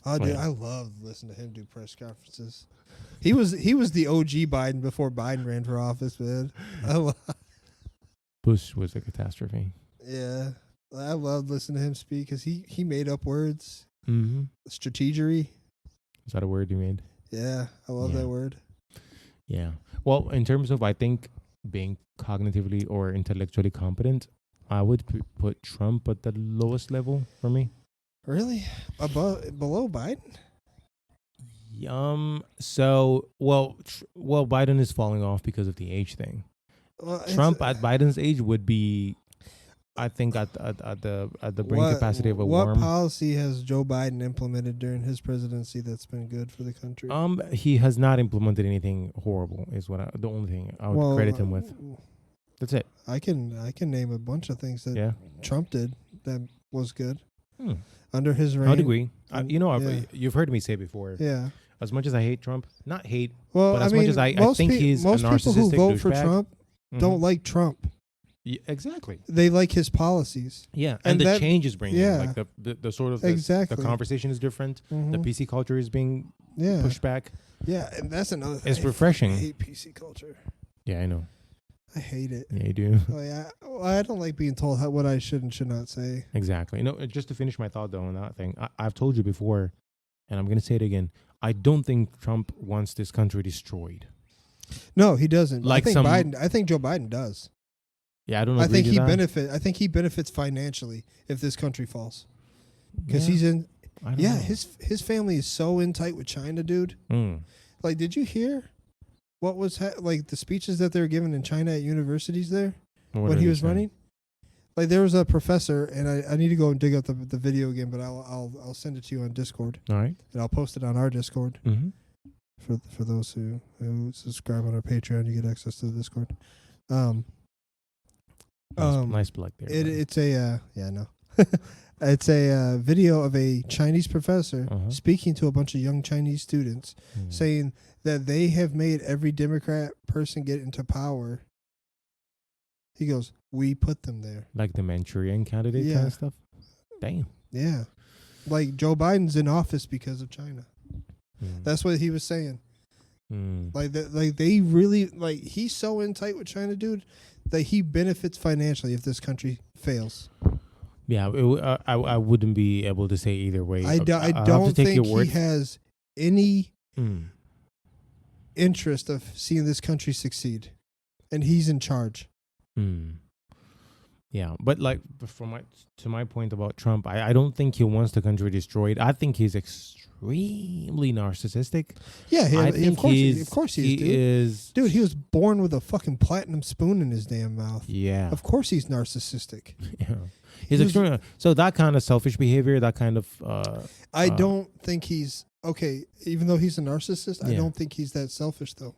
Oh, dude, I loved listening to him do press conferences. He was the OG Biden before Biden ran for office, man. Bush was a catastrophe. Yeah, I loved listening to him speak because he made up words. Mm-hmm. Strategery. Is that a word you made? Yeah, I love that word. Yeah. Well, in terms of, I think, being cognitively or intellectually competent, I would put Trump at the lowest level for me. Really? Below Biden? So, Biden is falling off because of the age thing. Trump at Biden's age would be, I think, at the brain capacity of a worm. What policy has Joe Biden implemented during his presidency that's been good for the country? He has not implemented anything horrible. Is the only thing I would credit him with. That's it. I can name a bunch of things that Trump did that was good. Under his reign. I'd agree. You've heard me say before. Yeah. As much as I hate Trump, not hate, but as much as I think he's a narcissistic douchebag. Most people who vote for Trump don't like Trump. Yeah, exactly. They like his policies. Yeah, and the change is bringing. Yeah. Like the sort of exactly. The conversation is different. Mm-hmm. The PC culture is being pushed back. Yeah, and that's another thing. It's refreshing. I hate PC culture. Yeah, I know. I hate it. Yeah, you do. I don't like being told what I should and should not say. Exactly. Just to finish my thought, though, on that thing, I've told you before, and I'm going to say it again. I don't think Trump wants this country destroyed. No, he doesn't. I think Joe Biden does. Yeah, I don't. I think he benefits financially if this country falls, because he's in. His family is so in tight with China, dude. Like, did you hear what was like the speeches that they were giving in China at universities there when he was running? Like, there was a professor, and I need to go and dig up the video again, but I'll send it to you on Discord. All right, and I'll post it on our Discord. Mm-hmm. For those who subscribe on our Patreon, you get access to the Discord. Nice plug there. It's a no. It's a video of a Chinese professor speaking to a bunch of young Chinese students, saying that they have made every Democrat person get into power. He goes, "We put them there." Like the Manchurian candidate kind of stuff? Damn. Yeah. Like, Joe Biden's in office because of China. That's what he was saying. Like they really, like, he's so in tight with China, dude, that he benefits financially if this country fails. Yeah, I wouldn't be able to say either way. I don't think he has any interest of seeing this country succeed, and he's in charge. Yeah, but like to my point about Trump, I don't think he wants the country destroyed. I think he's extremely narcissistic. Yeah, of course he is. Dude, he was born with a fucking platinum spoon in his damn mouth. Yeah, of course he's narcissistic. Yeah, he's extremely. So that kind of selfish behavior, that kind of. I don't think he's okay. Even though he's a narcissist, I don't think he's that selfish though.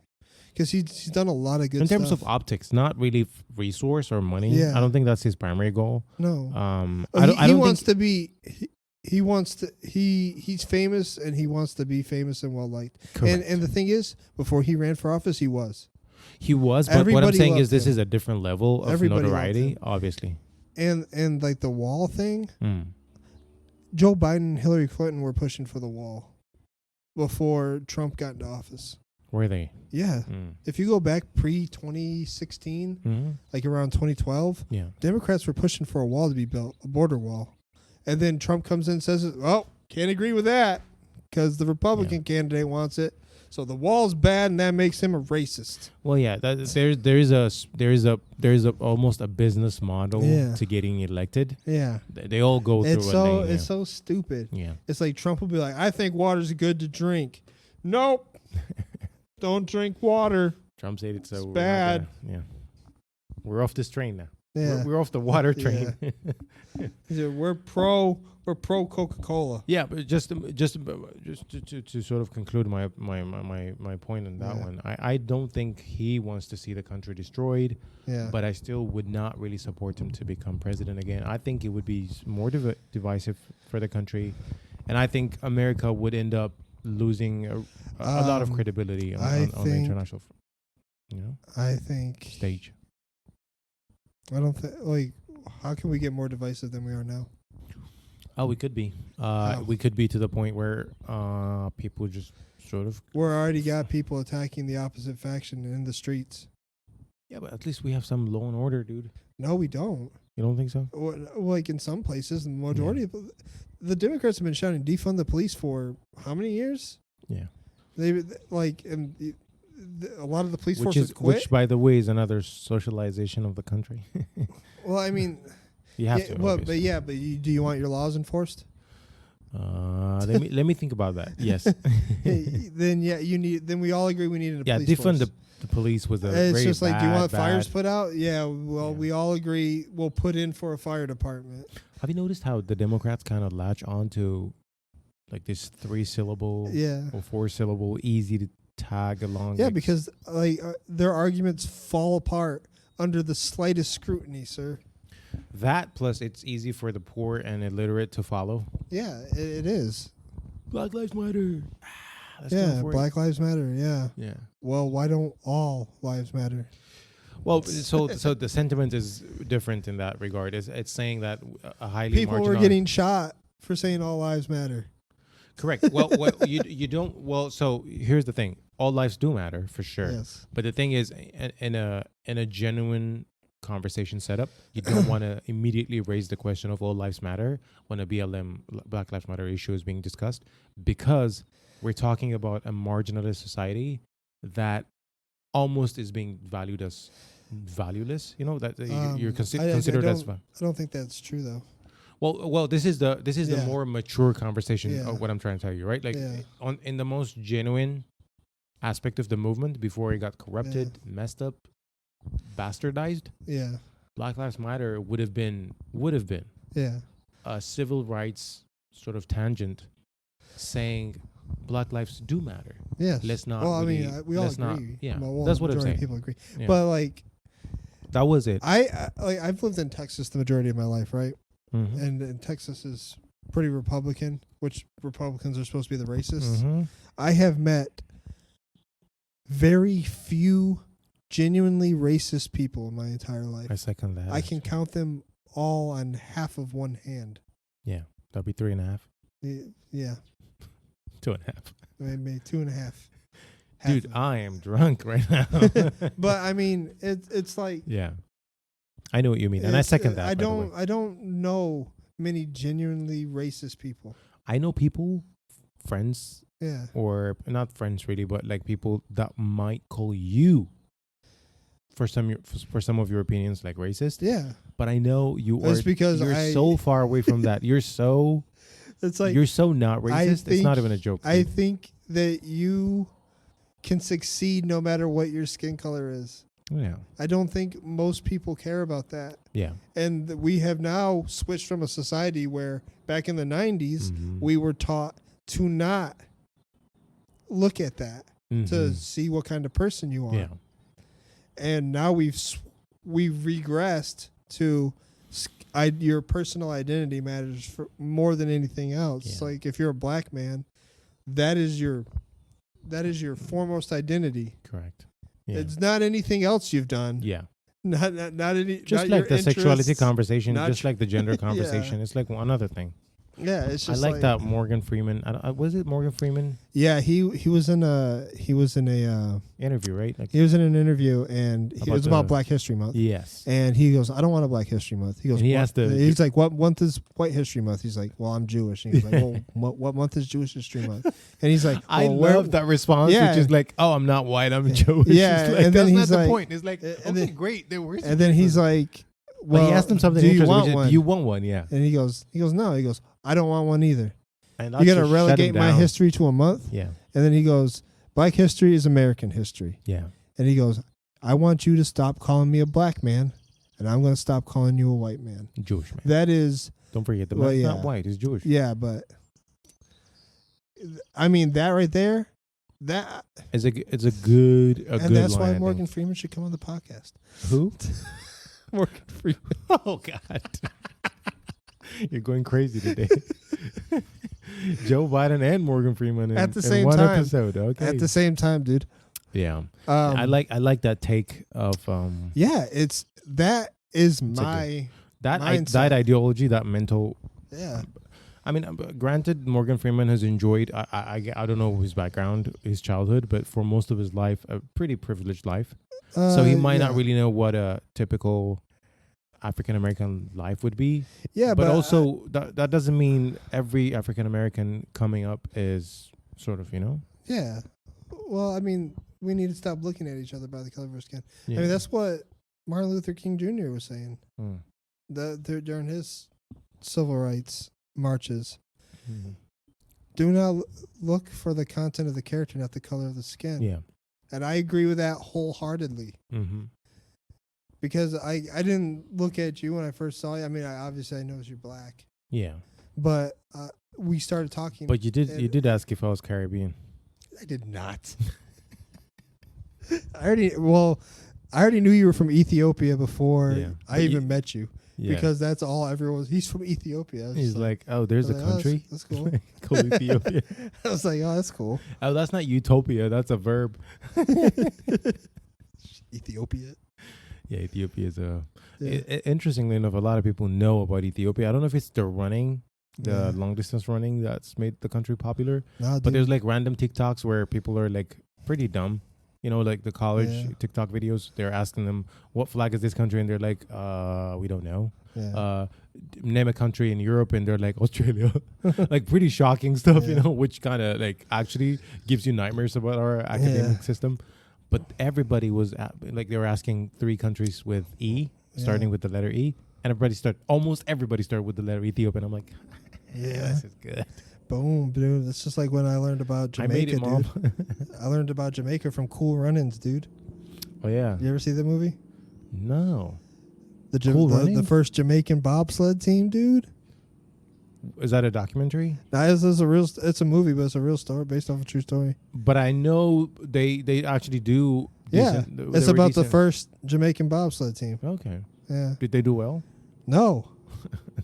Because he's done a lot of good stuff. In terms of optics, not really resource or money. Yeah. I don't think that's his primary goal. No. He's famous, and he wants to be famous and well-liked. And the thing is, before he ran for office, he was. He was, but what I'm saying is this is a different level of notoriety, obviously. And like the wall thing, Joe Biden and Hillary Clinton were pushing for the wall before Trump got into office. Were they? Yeah. If you go back pre-2016, like around 2012, Democrats were pushing for a wall to be built, a border wall. And then Trump comes in and says, oh, can't agree with that because the Republican candidate wants it. So the wall's bad, and that makes him a racist. Well, yeah, there is almost a business model to getting elected. Yeah, they all go through. It's so stupid. Yeah, it's like Trump will be like, "I think water's good to drink." Nope, don't drink water. Trump said it's bad. We're off this train now. Yeah, we're off the water train. Yeah. We're pro Coca-Cola. Yeah, but just to sort of conclude my point on that one, I don't think he wants to see the country destroyed. Yeah. But I still would not really support him to become president again. I think it would be more divisive for the country, and I think America would end up losing a lot of credibility on the international, stage. I don't think how can we get more divisive than we are now? Oh, we could be. We could be to the point where people just sort of... We're already got people attacking the opposite faction in the streets. Yeah, but at least we have some law and order, dude. No, we don't. You don't think so? Like in some places, the majority of the Democrats have been shouting defund the police for how many years? Yeah. They a lot of the police forces quit. Which, by the way, is another socialization of the country. Well, I mean... You have to. But do you want your laws enforced? Let me think about that. Yes. Then we all agree we need a police defund force. the police was a it's very just like, bad, do you want fires put out? Yeah, we all agree we'll put in for a fire department. Have you noticed how the Democrats kind of latch on to like this 3-syllable or 4-syllable easy to tag along? Yeah, because their arguments fall apart under the slightest scrutiny, sir. That plus it's easy for the poor and illiterate to follow. Yeah, it is. Black Lives Matter. Black Lives Matter. Yeah. Yeah. Well, why don't all lives matter? Well, so the sentiment is different in that regard. It's saying that a highly people were getting shot for saying all lives matter. Correct. Well, you don't. Well, so here's the thing: all lives do matter for sure. Yes. But the thing is, in a genuine conversation setup, you don't want to immediately raise the question of all lives matter when a BLM Black Lives Matter issue is being discussed, because we're talking about a marginalized society that almost is being valued as valueless. You know that you're considered as. I don't think that's true though. Well, this is the more mature conversation of what I'm trying to tell you, right? Like in the most genuine aspect of the movement before it got corrupted, messed up, bastardized. Yeah. Black Lives Matter would have been a civil rights sort of tangent saying Black lives do matter. Yes. Let's not. Well, we all agree. That's what I'm saying. People agree, but that was it. I've lived in Texas the majority of my life, right? Mm-hmm. And Texas is pretty Republican, which Republicans are supposed to be the racists. Mm-hmm. I have met very few genuinely racist people in my entire life. I second that. I can count them all on half of one hand. Yeah, that'd be 3.5. Yeah. 2.5. Maybe 2.5. Dude, I am drunk right now. But I mean, it's like. Yeah. I know what you mean, and I second that. I don't know many genuinely racist people. I know people, friends, yeah, or not friends really, but like people that might call you for some of your opinions like racist. Yeah, but I know you are because you're so far away from that. You're so it's like you're so not racist. It's not even a joke. I think that you can succeed no matter what your skin color is. Yeah. I don't think most people care about that. Yeah. And we have now switched from a society where back in the 90s, we were taught to not look at that, to see what kind of person you are. Yeah. And now we've regressed to your personal identity matters for more than anything else. Yeah. Like if you're a black man, that is your foremost identity. Correct. Yeah. It's not anything else you've done. Yeah. Not any. Just not like the sexuality conversation, just like the gender Yeah. conversation. It's like one other thing. Yeah, it's just I like that Morgan Freeman. Was it Morgan Freeman? Yeah, he was in a Interview, right? Like he was in an interview, and it was about Black History Month. Yes. And he goes, I don't want a Black History Month. He goes, he's like, what month is White History Month? He's like, well, I'm Jewish. And he's like, well, what month is Jewish History Month? And he's like, I love that response, which is like, oh, I'm not white, I'm Jewish. Yeah, like, and then that's he's not like, the point. It's like, okay, great. And then he's like, well, but he asked him something interesting. Do you want one? Yeah. And he goes, no. He goes, I don't want one either. And you're going to relegate my history to a month? Yeah. And then he goes, Black history is American history. Yeah. And he goes, I want you to stop calling me a black man, and I'm going to stop calling you a white man. Jewish man. That is... Don't forget, the man's not white, he's Jewish. Yeah, but... I mean, that right there, that... It's a good and that's why Morgan Freeman should come on the podcast. Who? Morgan Freeman. Oh, God. You're going crazy today. Joe Biden and Morgan Freeman in, at the same one time. episode. Okay. At the same time, dude. Yeah. I like that take of yeah, that is my that ideology, that mental. Yeah. I mean, granted, Morgan Freeman has enjoyed. I don't know his background, his childhood, but for most of his life, a pretty privileged life. So he might not really know what a typical African American life would be. Yeah, but also that doesn't mean every African American coming up is sort of, Yeah. Well, I mean, we need to stop looking at each other by the color of our skin. Yeah. I mean, that's what Martin Luther King Jr. was saying. During his civil rights marches. Mm-hmm. Do not look for the content of the character, not the color of the skin. Yeah. And I agree with that wholeheartedly. Mm-hmm. Because I didn't look at you when I first saw you. I mean, obviously I know you're black. Yeah. But we started talking. But you did ask if I was Caribbean. I did not. I already knew you were from Ethiopia before I even met you. Yeah. Because that's all everyone was. He's from Ethiopia. He's like, oh, there's a country. That's cool. Cool, Ethiopia. I was like, oh, that's cool. Oh, that's not utopia. That's a verb. Ethiopia. Yeah, Ethiopia is interestingly enough, a lot of people know about Ethiopia. I don't know if it's the long distance running that's made the country popular. But there's like random TikToks where people are like pretty dumb. Like the college TikTok videos, they're asking them, what flag is this country? And they're like, we don't know. Yeah. Name a country in Europe, and they're like, Australia. Like pretty shocking stuff, which kind of like actually gives you nightmares about our academic system. But everybody was they were asking 3 countries with E, starting with the letter E. And almost everybody started with the letter Ethiopia. And I'm like, this is good. Boom, dude. It's just like when I learned about Jamaica, I made it, Mom. dude. I learned about Jamaica from Cool Runnings, dude. Oh, yeah. You ever see that movie? No. The first Jamaican bobsled team, dude. Is that a documentary? No, it's a movie, but it's a real story based off a true story. But I know they actually do. It's about the first Jamaican bobsled team. Okay. Yeah. Did they do well? No.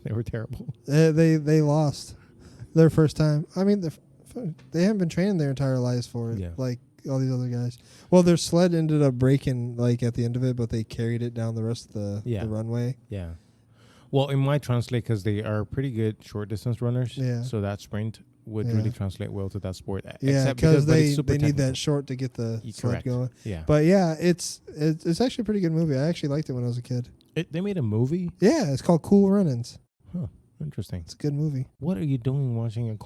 They were terrible. They lost their first time. I mean, they haven't been training their entire lives for it, like all these other guys. Well, their sled ended up breaking at the end of it, but they carried it down the rest of the runway. Yeah. Well, it might translate because they are pretty good short distance runners. Yeah. So that sprint would really translate well to that sport. Yeah, because they need that short to get the sled going. Yeah. But yeah, it's actually a pretty good movie. I actually liked it when I was a kid. They made a movie? Yeah, it's called Cool Runnings. Huh. Interesting. It's a good movie. What are you doing watching a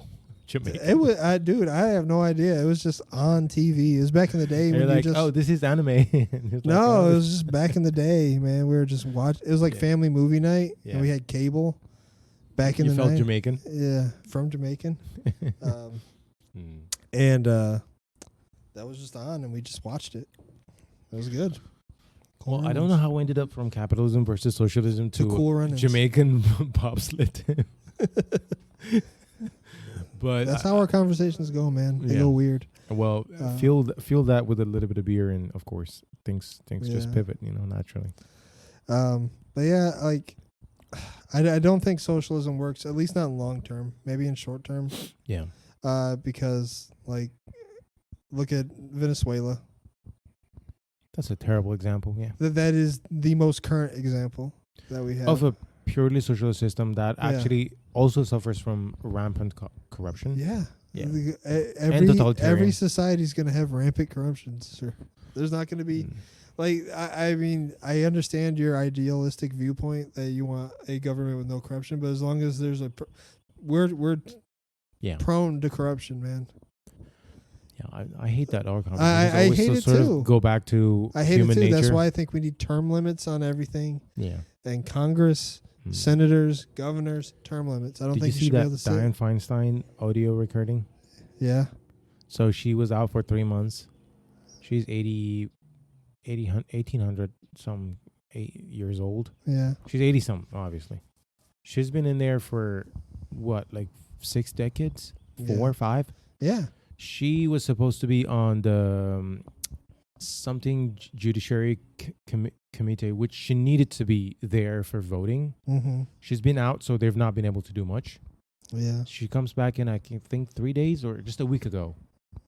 Jamaican? It was, dude. I have no idea. It was just on TV. It was back in the day. You're like, oh, this is anime. No, it was just back in the day, man. We were just watching. It was like family movie night, and we had cable. Back in the night. You felt Jamaican? Yeah, from Jamaican. And that was just on, and we just watched it. It was good. Well, I don't know how we ended up from capitalism versus socialism to Cool Jamaican bobsled. But that's how our conversations go, man. They go weird. Well, feel that with a little bit of beer, and of course, things just pivot, naturally. But yeah, like I don't think socialism works, at least not long term. Maybe in short term. Yeah. Because like, look at Venezuela. That's a terrible example. Yeah. That is the most current example that we have of a purely socialist system that actually also suffers from rampant corruption. Yeah. And totalitarian. Every society is going to have rampant corruption. Sure. There's not going to be I mean, I understand your idealistic viewpoint that you want a government with no corruption, but as long as there's we're prone to corruption, man. Yeah, I hate that our conversation. I hate it sort too. Of go back to I hate human it too. nature. That's why I think we need term limits on everything. Yeah. And Congress, senators, governors, term limits. I don't think you should be able to say. Did you see that Dianne Feinstein audio recording? Yeah. So she was out for 3 months. She's 1800 some 8 years old. Yeah. She's 80 something, obviously. She's been in there for what, like 6 decades? 4 or 5? Yeah. She was supposed to be on the something judiciary committee, which she needed to be there for voting. Mm-hmm. She's been out, so they've not been able to do much. Yeah. She comes back in, I think 3 days or just a week ago.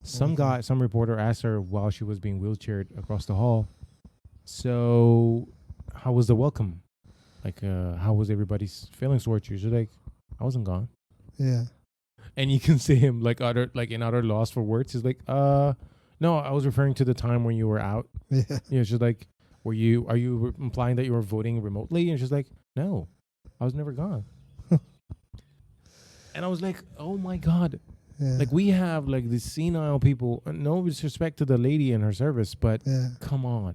Some reporter asked her while she was being wheelchaired across the hall, so how was the welcome? Like, how was everybody's feelings towards you? She's like, I wasn't gone. Yeah. And you can see him in utter loss for words. He's like, no, I was referring to the time when you were out. Yeah. She's like, are you implying that you were voting remotely? And she's like, no, I was never gone. And I was like, oh my God. Yeah. Like, we have like these senile people, no disrespect to the lady in her service, but come on,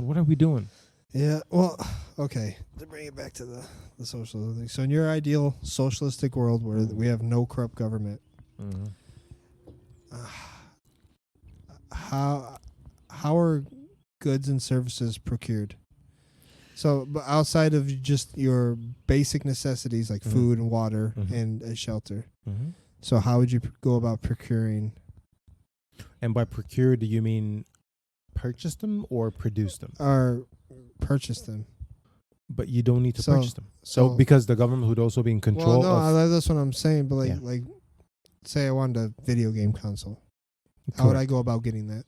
what are we doing? Yeah, well, okay, to bring it back to the socialism thing. So in your ideal socialistic world where we have no corrupt government, how are goods and services procured? So but outside of just your basic necessities like food and water and shelter, so how would you go about procuring? And by procure, do you mean purchase them or produce them? Or purchase them. But you don't need to purchase them. So because the government would also be in control that's what I'm saying. But like say I wanted a video game console. How would I go about getting that?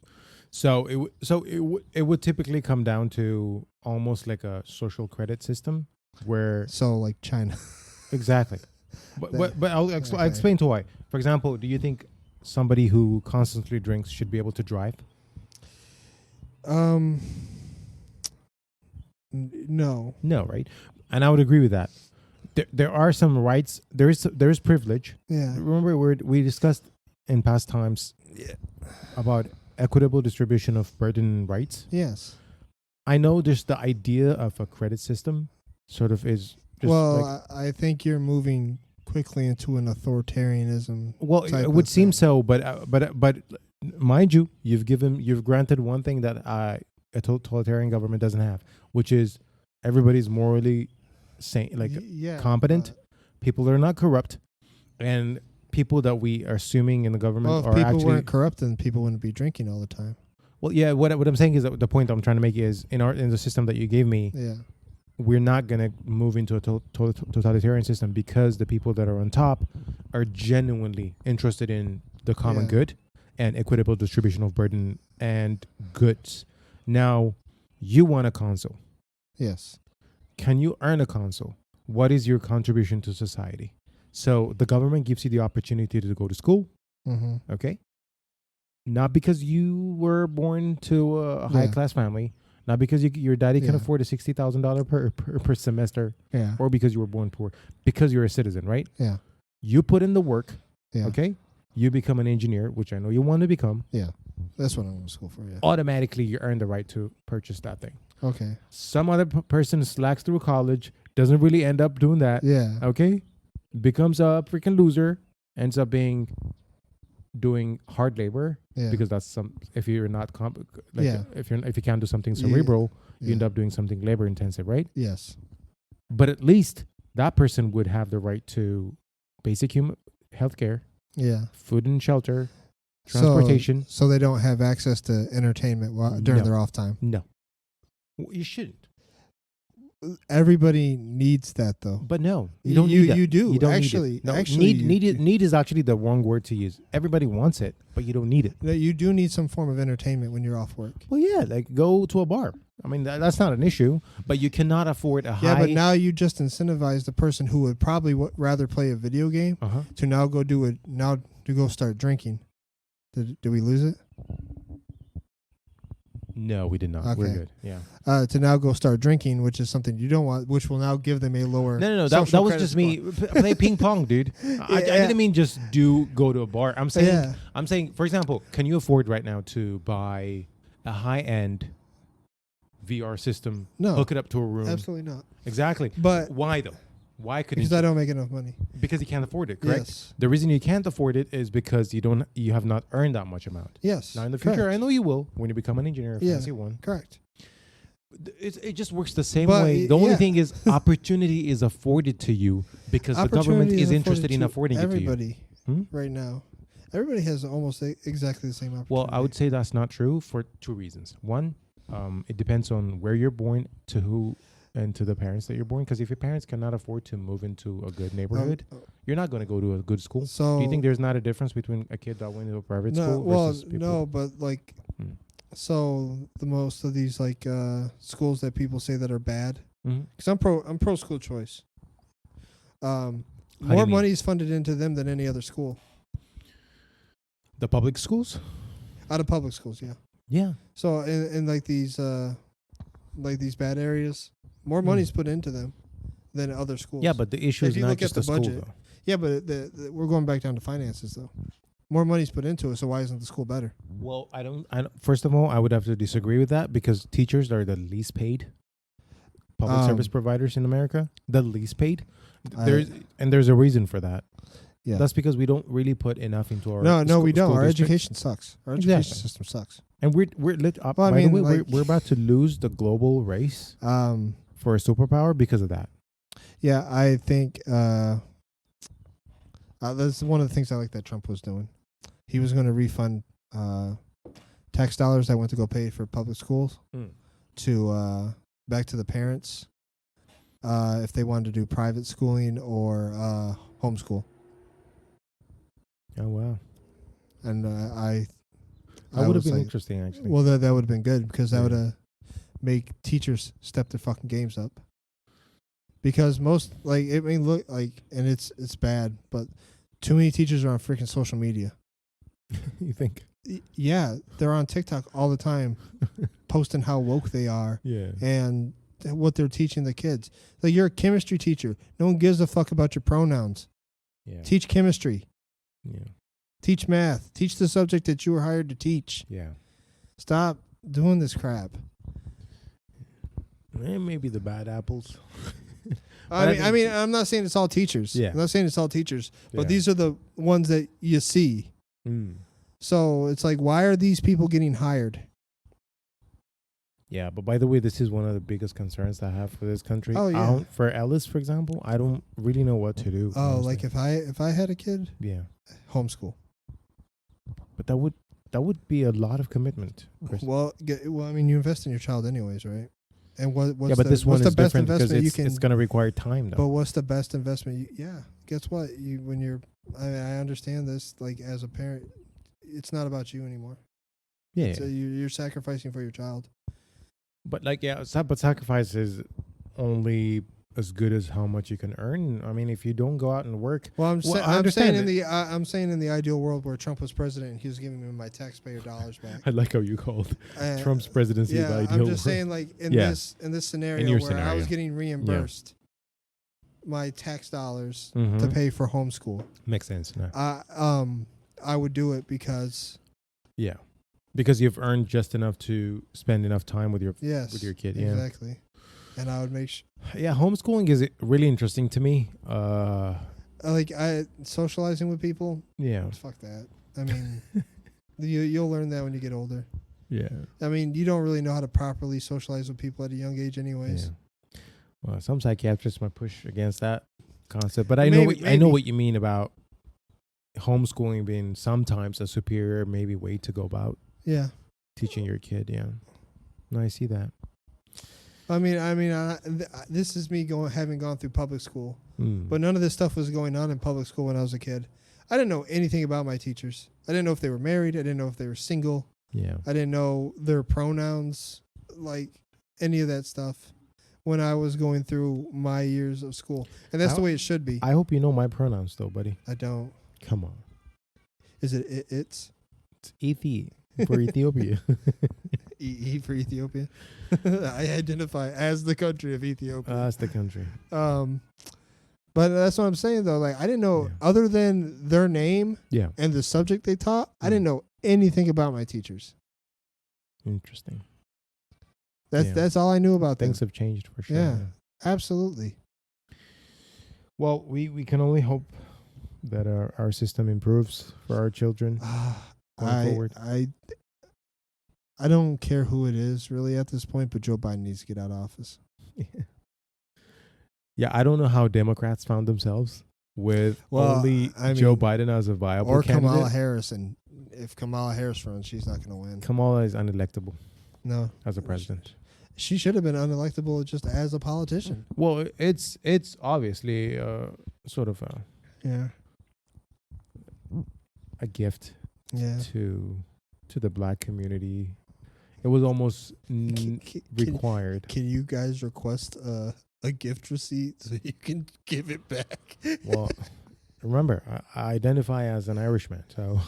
So it would typically come down to almost like a social credit system where like China. Exactly. But I'll explain to why. For example, do you think somebody who constantly drinks should be able to drive? No. No, right? And I would agree with that. There are some rights. There is privilege. Yeah. Remember we discussed in past times about equitable distribution of burden and rights? Yes. I know just the idea of a credit system sort of is just I think you're moving quickly into an authoritarianism. Well, it would seem so, but mind you, you've granted one thing that a totalitarian government doesn't have, which is everybody's morally competent. People that are not corrupt, and people that we are assuming in the government are actually. If people weren't corrupt, then people wouldn't be drinking all the time. Well, yeah. What I'm saying is that the point I'm trying to make is in the system that you gave me. Yeah. We're not going to move into a totalitarian system because the people that are on top are genuinely interested in the common good and equitable distribution of burden and goods. Now, you want a console. Yes. Can you earn a console? What is your contribution to society? So the government gives you the opportunity to go to school. Mm-hmm. Okay? Not because you were born to a high-class family. Not because your daddy can afford a $60,000 per semester, or because you were born poor, because you're a citizen, right? Yeah. You put in the work, okay? You become an engineer, which I know you want to become. Yeah, that's what I'm going to school for, Automatically, you earn the right to purchase that thing. Okay. Some other person slacks through college, doesn't really end up doing that. Yeah. Okay? Becomes a freaking loser, ends up doing hard labor because that's if you're not if you can't do something cerebral, you end up doing something labor intensive, right? Yes. But at least that person would have the right to basic human health care, food and shelter, transportation. So they don't have access to entertainment during their off time. No, you shouldn't. everybody needs that though. But no, you don't need that. You do. You don't actually, need it. No, actually, need is actually the wrong word to use. Everybody wants it, but you don't need it. No, you do need some form of entertainment when you're off work. Well, yeah, like go to a bar. I mean, that's not an issue, but you cannot afford a high. Yeah, but now you just incentivize the person who would probably rather play a video game to now go start drinking. Did we lose it? No, we did not. Okay. We're good. Yeah. To now go start drinking, which is something you don't want, which will now give them a lower. No. That was just me. Play ping pong, dude. I didn't mean just go to a bar. I'm saying, for example, can you afford right now to buy a high-end VR system? No. Hook it up to a room? Absolutely not. Exactly. But why though? Why couldn't? Because I don't make enough money. Because you can't afford it, correct? Yes. The reason you can't afford it is because you have not earned that much amount. Yes. Now in the future, I know you will when you become an engineer, fancy one. Correct. It just works the same way. The only thing is opportunity is afforded to you because the government is interested in affording it to you. Everybody right now. Everybody has almost exactly the same opportunity. Well, I would say that's not true for two reasons. One, it depends on where you're born, to who, and to the parents that you're born. Because if your parents cannot afford to move into a good neighborhood, you're not going to go to a good school. So do you think there's not a difference between a kid that went to a private school versus people? No, but like, so the most of these like schools that people say that are bad, because I'm pro school choice. More money is funded into them than any other school. The public schools? Out of public schools, yeah. Yeah. So in like these bad areas, more money's put into them than other schools. Yeah, but the issue is not just the budget. School, though. Yeah, but we're going back down to finances, though. More money's put into it, so why isn't the school better? Well, I don't. First of all, I would have to disagree with that because teachers are the least paid public service providers in America. The least paid. There's a reason for that. Yeah, that's because we don't really put enough into our. No, we don't. Our education sucks. Our education system sucks. And we're lit up. By the way, we're about to lose the global race for a superpower because of that. Yeah, I think that's one of the things I like that Trump was doing. He was going to refund tax dollars that went to go pay for public schools to back to the parents if they wanted to do private schooling or homeschool. Oh wow! And that would have been interesting, actually. Well, that would have been good because that would have make teachers step their fucking games up. Because most look like, and it's bad, but too many teachers are on freaking social media. You think? Yeah, they're on TikTok all the time, posting how woke they are. Yeah, and what they're teaching the kids. Like, you're a chemistry teacher. No one gives a fuck about your pronouns. Yeah, teach chemistry. Yeah. Teach math. Teach the subject that you were hired to teach. Yeah. Stop doing this crap. Maybe the bad apples. I mean, I'm not saying it's all teachers. Yeah. I'm not saying it's all teachers, but these are the ones that you see. So it's like, why are these people getting hired? Yeah, but by the way, this is one of the biggest concerns I have for this country. Oh yeah. For Ellis, for example, I don't really know what to do. Oh, honestly. Like if I had a kid, homeschool. But that would be a lot of commitment. Well, I mean, you invest in your child anyways, right? And what's but this one is different because it's going to require time, though. But what's the best investment? Guess what? I understand this. Like, as a parent, it's not about you anymore. Yeah. So you're sacrificing for your child. But but sacrifice is only as good as how much you can earn. I mean, if you don't go out and work. Well, I'm saying in the ideal world where Trump was president and he was giving me my taxpayer dollars back. I like how you called Trump's presidency the ideal world. I'm just saying, like, in this scenario where I was getting reimbursed my tax dollars to pay for homeschool. Makes sense. No. I would do it because. Yeah. Because you've earned just enough to spend enough time with your kid. Yeah, exactly. And I would make sure. Yeah, homeschooling is really interesting to me. Socializing with people. Yeah, fuck that. I mean, you'll learn that when you get older. Yeah. I mean, you don't really know how to properly socialize with people at a young age, anyways. Yeah. Well, some psychiatrists might push against that concept, but I know what you mean about homeschooling being sometimes a superior way to go about. Yeah. Teaching your kid, yeah. No, I see that. This is me having gone through public school, but none of this stuff was going on in public school when I was a kid. I didn't know anything about my teachers. I didn't know if they were married. I didn't know if they were single. Yeah. I didn't know their pronouns, like any of that stuff, when I was going through my years of school. And that's the way it should be. I hope you know my pronouns, though, buddy. I don't. Come on. Is it it's? It's Ethi for Ethiopia. E for Ethiopia. I identify as the country of Ethiopia. That's the country. But that's what I'm saying, though. Like, I didn't know, other than their name and the subject they taught, I didn't know anything about my teachers. Interesting. That's all I knew about them. Things have changed for sure. Yeah, absolutely. Well, we can only hope that our system improves for our children going forward. I don't care who it is really at this point, but Joe Biden needs to get out of office. Yeah, I don't know how Democrats found themselves with only Joe Biden as a viable candidate. Kamala Harris, and if Kamala Harris runs, she's not going to win. Kamala is unelectable. No, as a president. She should have been unelectable just as a politician. Well, it's obviously sort of a gift to the black community. It was almost required. Can you guys request a gift receipt so you can give it back? Well, remember, I identify as an Irishman, so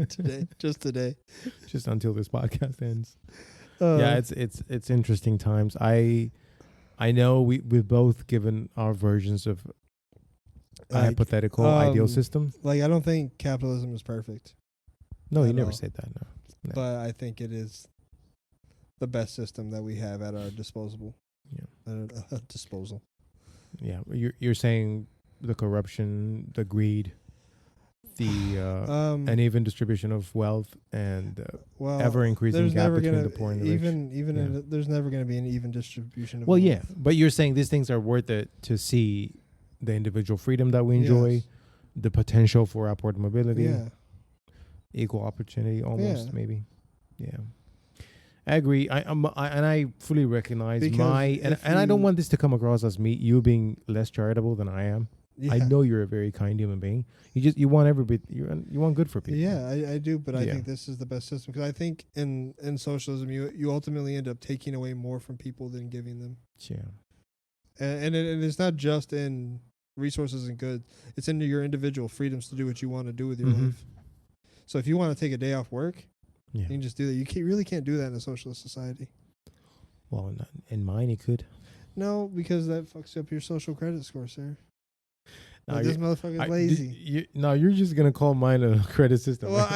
today, just until this podcast ends. It's interesting times. I know we've both given our versions of a hypothetical ideal system. Like, I don't think capitalism is perfect. No, you never said that. No. But I think it is the best system that we have at our disposal. Disposal. Yeah, you're saying the corruption, the greed, the uneven distribution of wealth, and ever increasing gap between the poor and the rich. There's never going to be an even distribution of wealth. Yeah, but you're saying these things are worth it to see the individual freedom that we enjoy, the potential for upward mobility, equal opportunity, almost maybe. Yeah. I agree. I fully recognize and I don't want this to come across as you being less charitable than I am. Yeah. I know you're a very kind human being. You want you want good for people. Yeah, I do, but I think this is the best system because I think in socialism you ultimately end up taking away more from people than giving them. Yeah. And it's not just in resources and goods. It's in your individual freedoms to do what you want to do with your life. So if you want to take a day off work, you can just do that. You really can't do that in a socialist society. Well, in mine, you could. No, because that fucks up your social credit score, sir. No, this motherfucker's lazy. You're just gonna call mine a credit system. Well,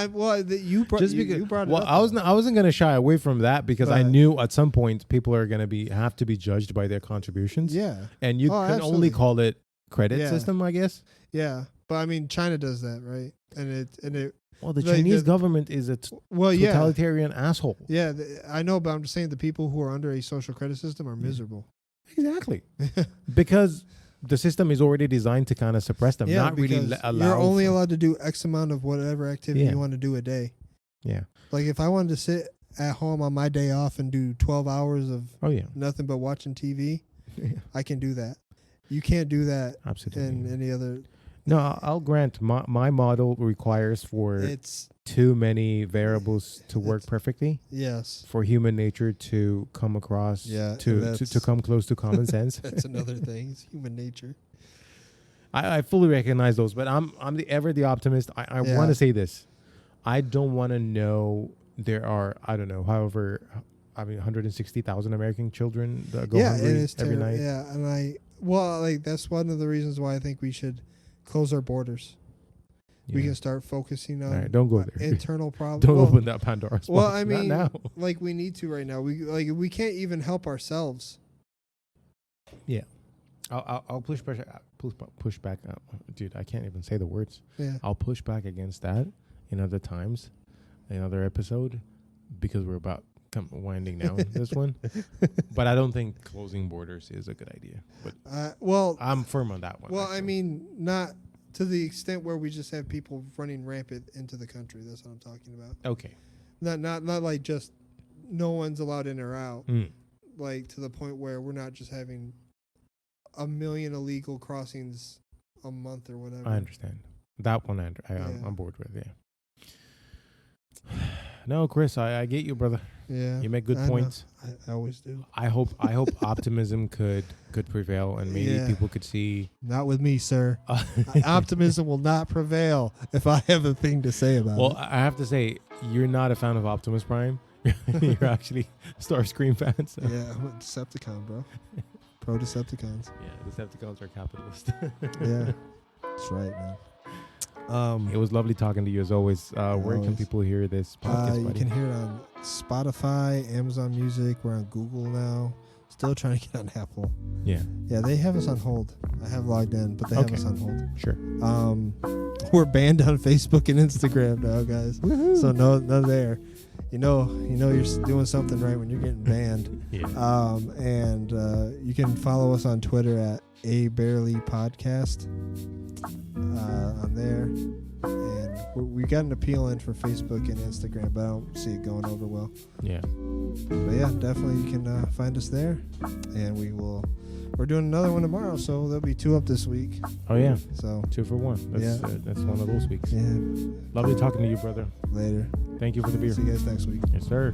you brought it up. I wasn't gonna shy away from that because I knew at some point people are gonna have to be judged by their contributions. Yeah, and you can only call it credit system, I guess. Yeah, but I mean, China does that, right? And it. Well, the Chinese government is a totalitarian asshole. Yeah, I know, but I'm just saying the people who are under a social credit system are miserable. Exactly. Because the system is already designed to kind of suppress them, not really allow. You're only allowed to do X amount of whatever activity you want to do a day. Yeah. Like if I wanted to sit at home on my day off and do 12 hours of nothing but watching TV, I can do that. You can't do that in any other... No, I'll grant my model requires for too many variables to work perfectly. Yes. For human nature to come across, to come close to common sense. That's another thing. It's human nature. I fully recognize those, but I'm the optimist. I want to say this. I don't want to know there are, I don't know, 160,000 American children that go hungry every night. Yeah, and that's one of the reasons why I think we should close our borders. Yeah. We can start focusing on don't go there. Internal problems. Don't open that Pandora's box. Well, I mean, not now. Like we need to right now. We can't even help ourselves. Yeah, I'll push back. Dude, I can't even say the words. Yeah, I'll push back against that in other times, another episode, because we're about winding down this one. But I don't think closing borders is a good idea. But I'm firm on that one. Well, actually. I mean, not to the extent where we just have people running rampant into the country. That's what I'm talking about. Okay. Not like just no one's allowed in or out. like to the point where we're not just having 1 million illegal crossings a month or whatever. I understand that one. I'm on board with. Yeah. No, Chris, I get you, brother. Yeah, you make good points. I always do. I hope optimism could prevail, and maybe people could see. Not with me, sir. Optimism will not prevail if I have a thing to say about it. Well, I have to say, you're not a fan of Optimus Prime. You're actually Starscream fans. So. Yeah, I'm a Decepticon, bro. Pro Decepticons. Yeah, Decepticons are capitalist. Yeah, that's right, man. It was lovely talking to you as always. Where can people hear this podcast? You can hear it on Spotify, Amazon Music. We're on Google now. Still trying to get on Apple. Yeah, they have us on hold. I have logged in, but they have us on hold. Sure. We're banned on Facebook and Instagram now, guys. Woo-hoo. So no there. You know you're doing something right when you're getting banned. Yeah. And you can follow us on Twitter at @abarelypodcast. On there, and we got an appeal in for Facebook and Instagram, but I don't see it going over well. Yeah. But yeah, definitely you can find us there, and we're doing another one tomorrow, so there'll be 2 up this week. Oh yeah. So 2 for 1. That's one of those weeks. Yeah. Lovely talking to you, brother. Later. Thank you for the beer. See you guys next week. Yes, sir.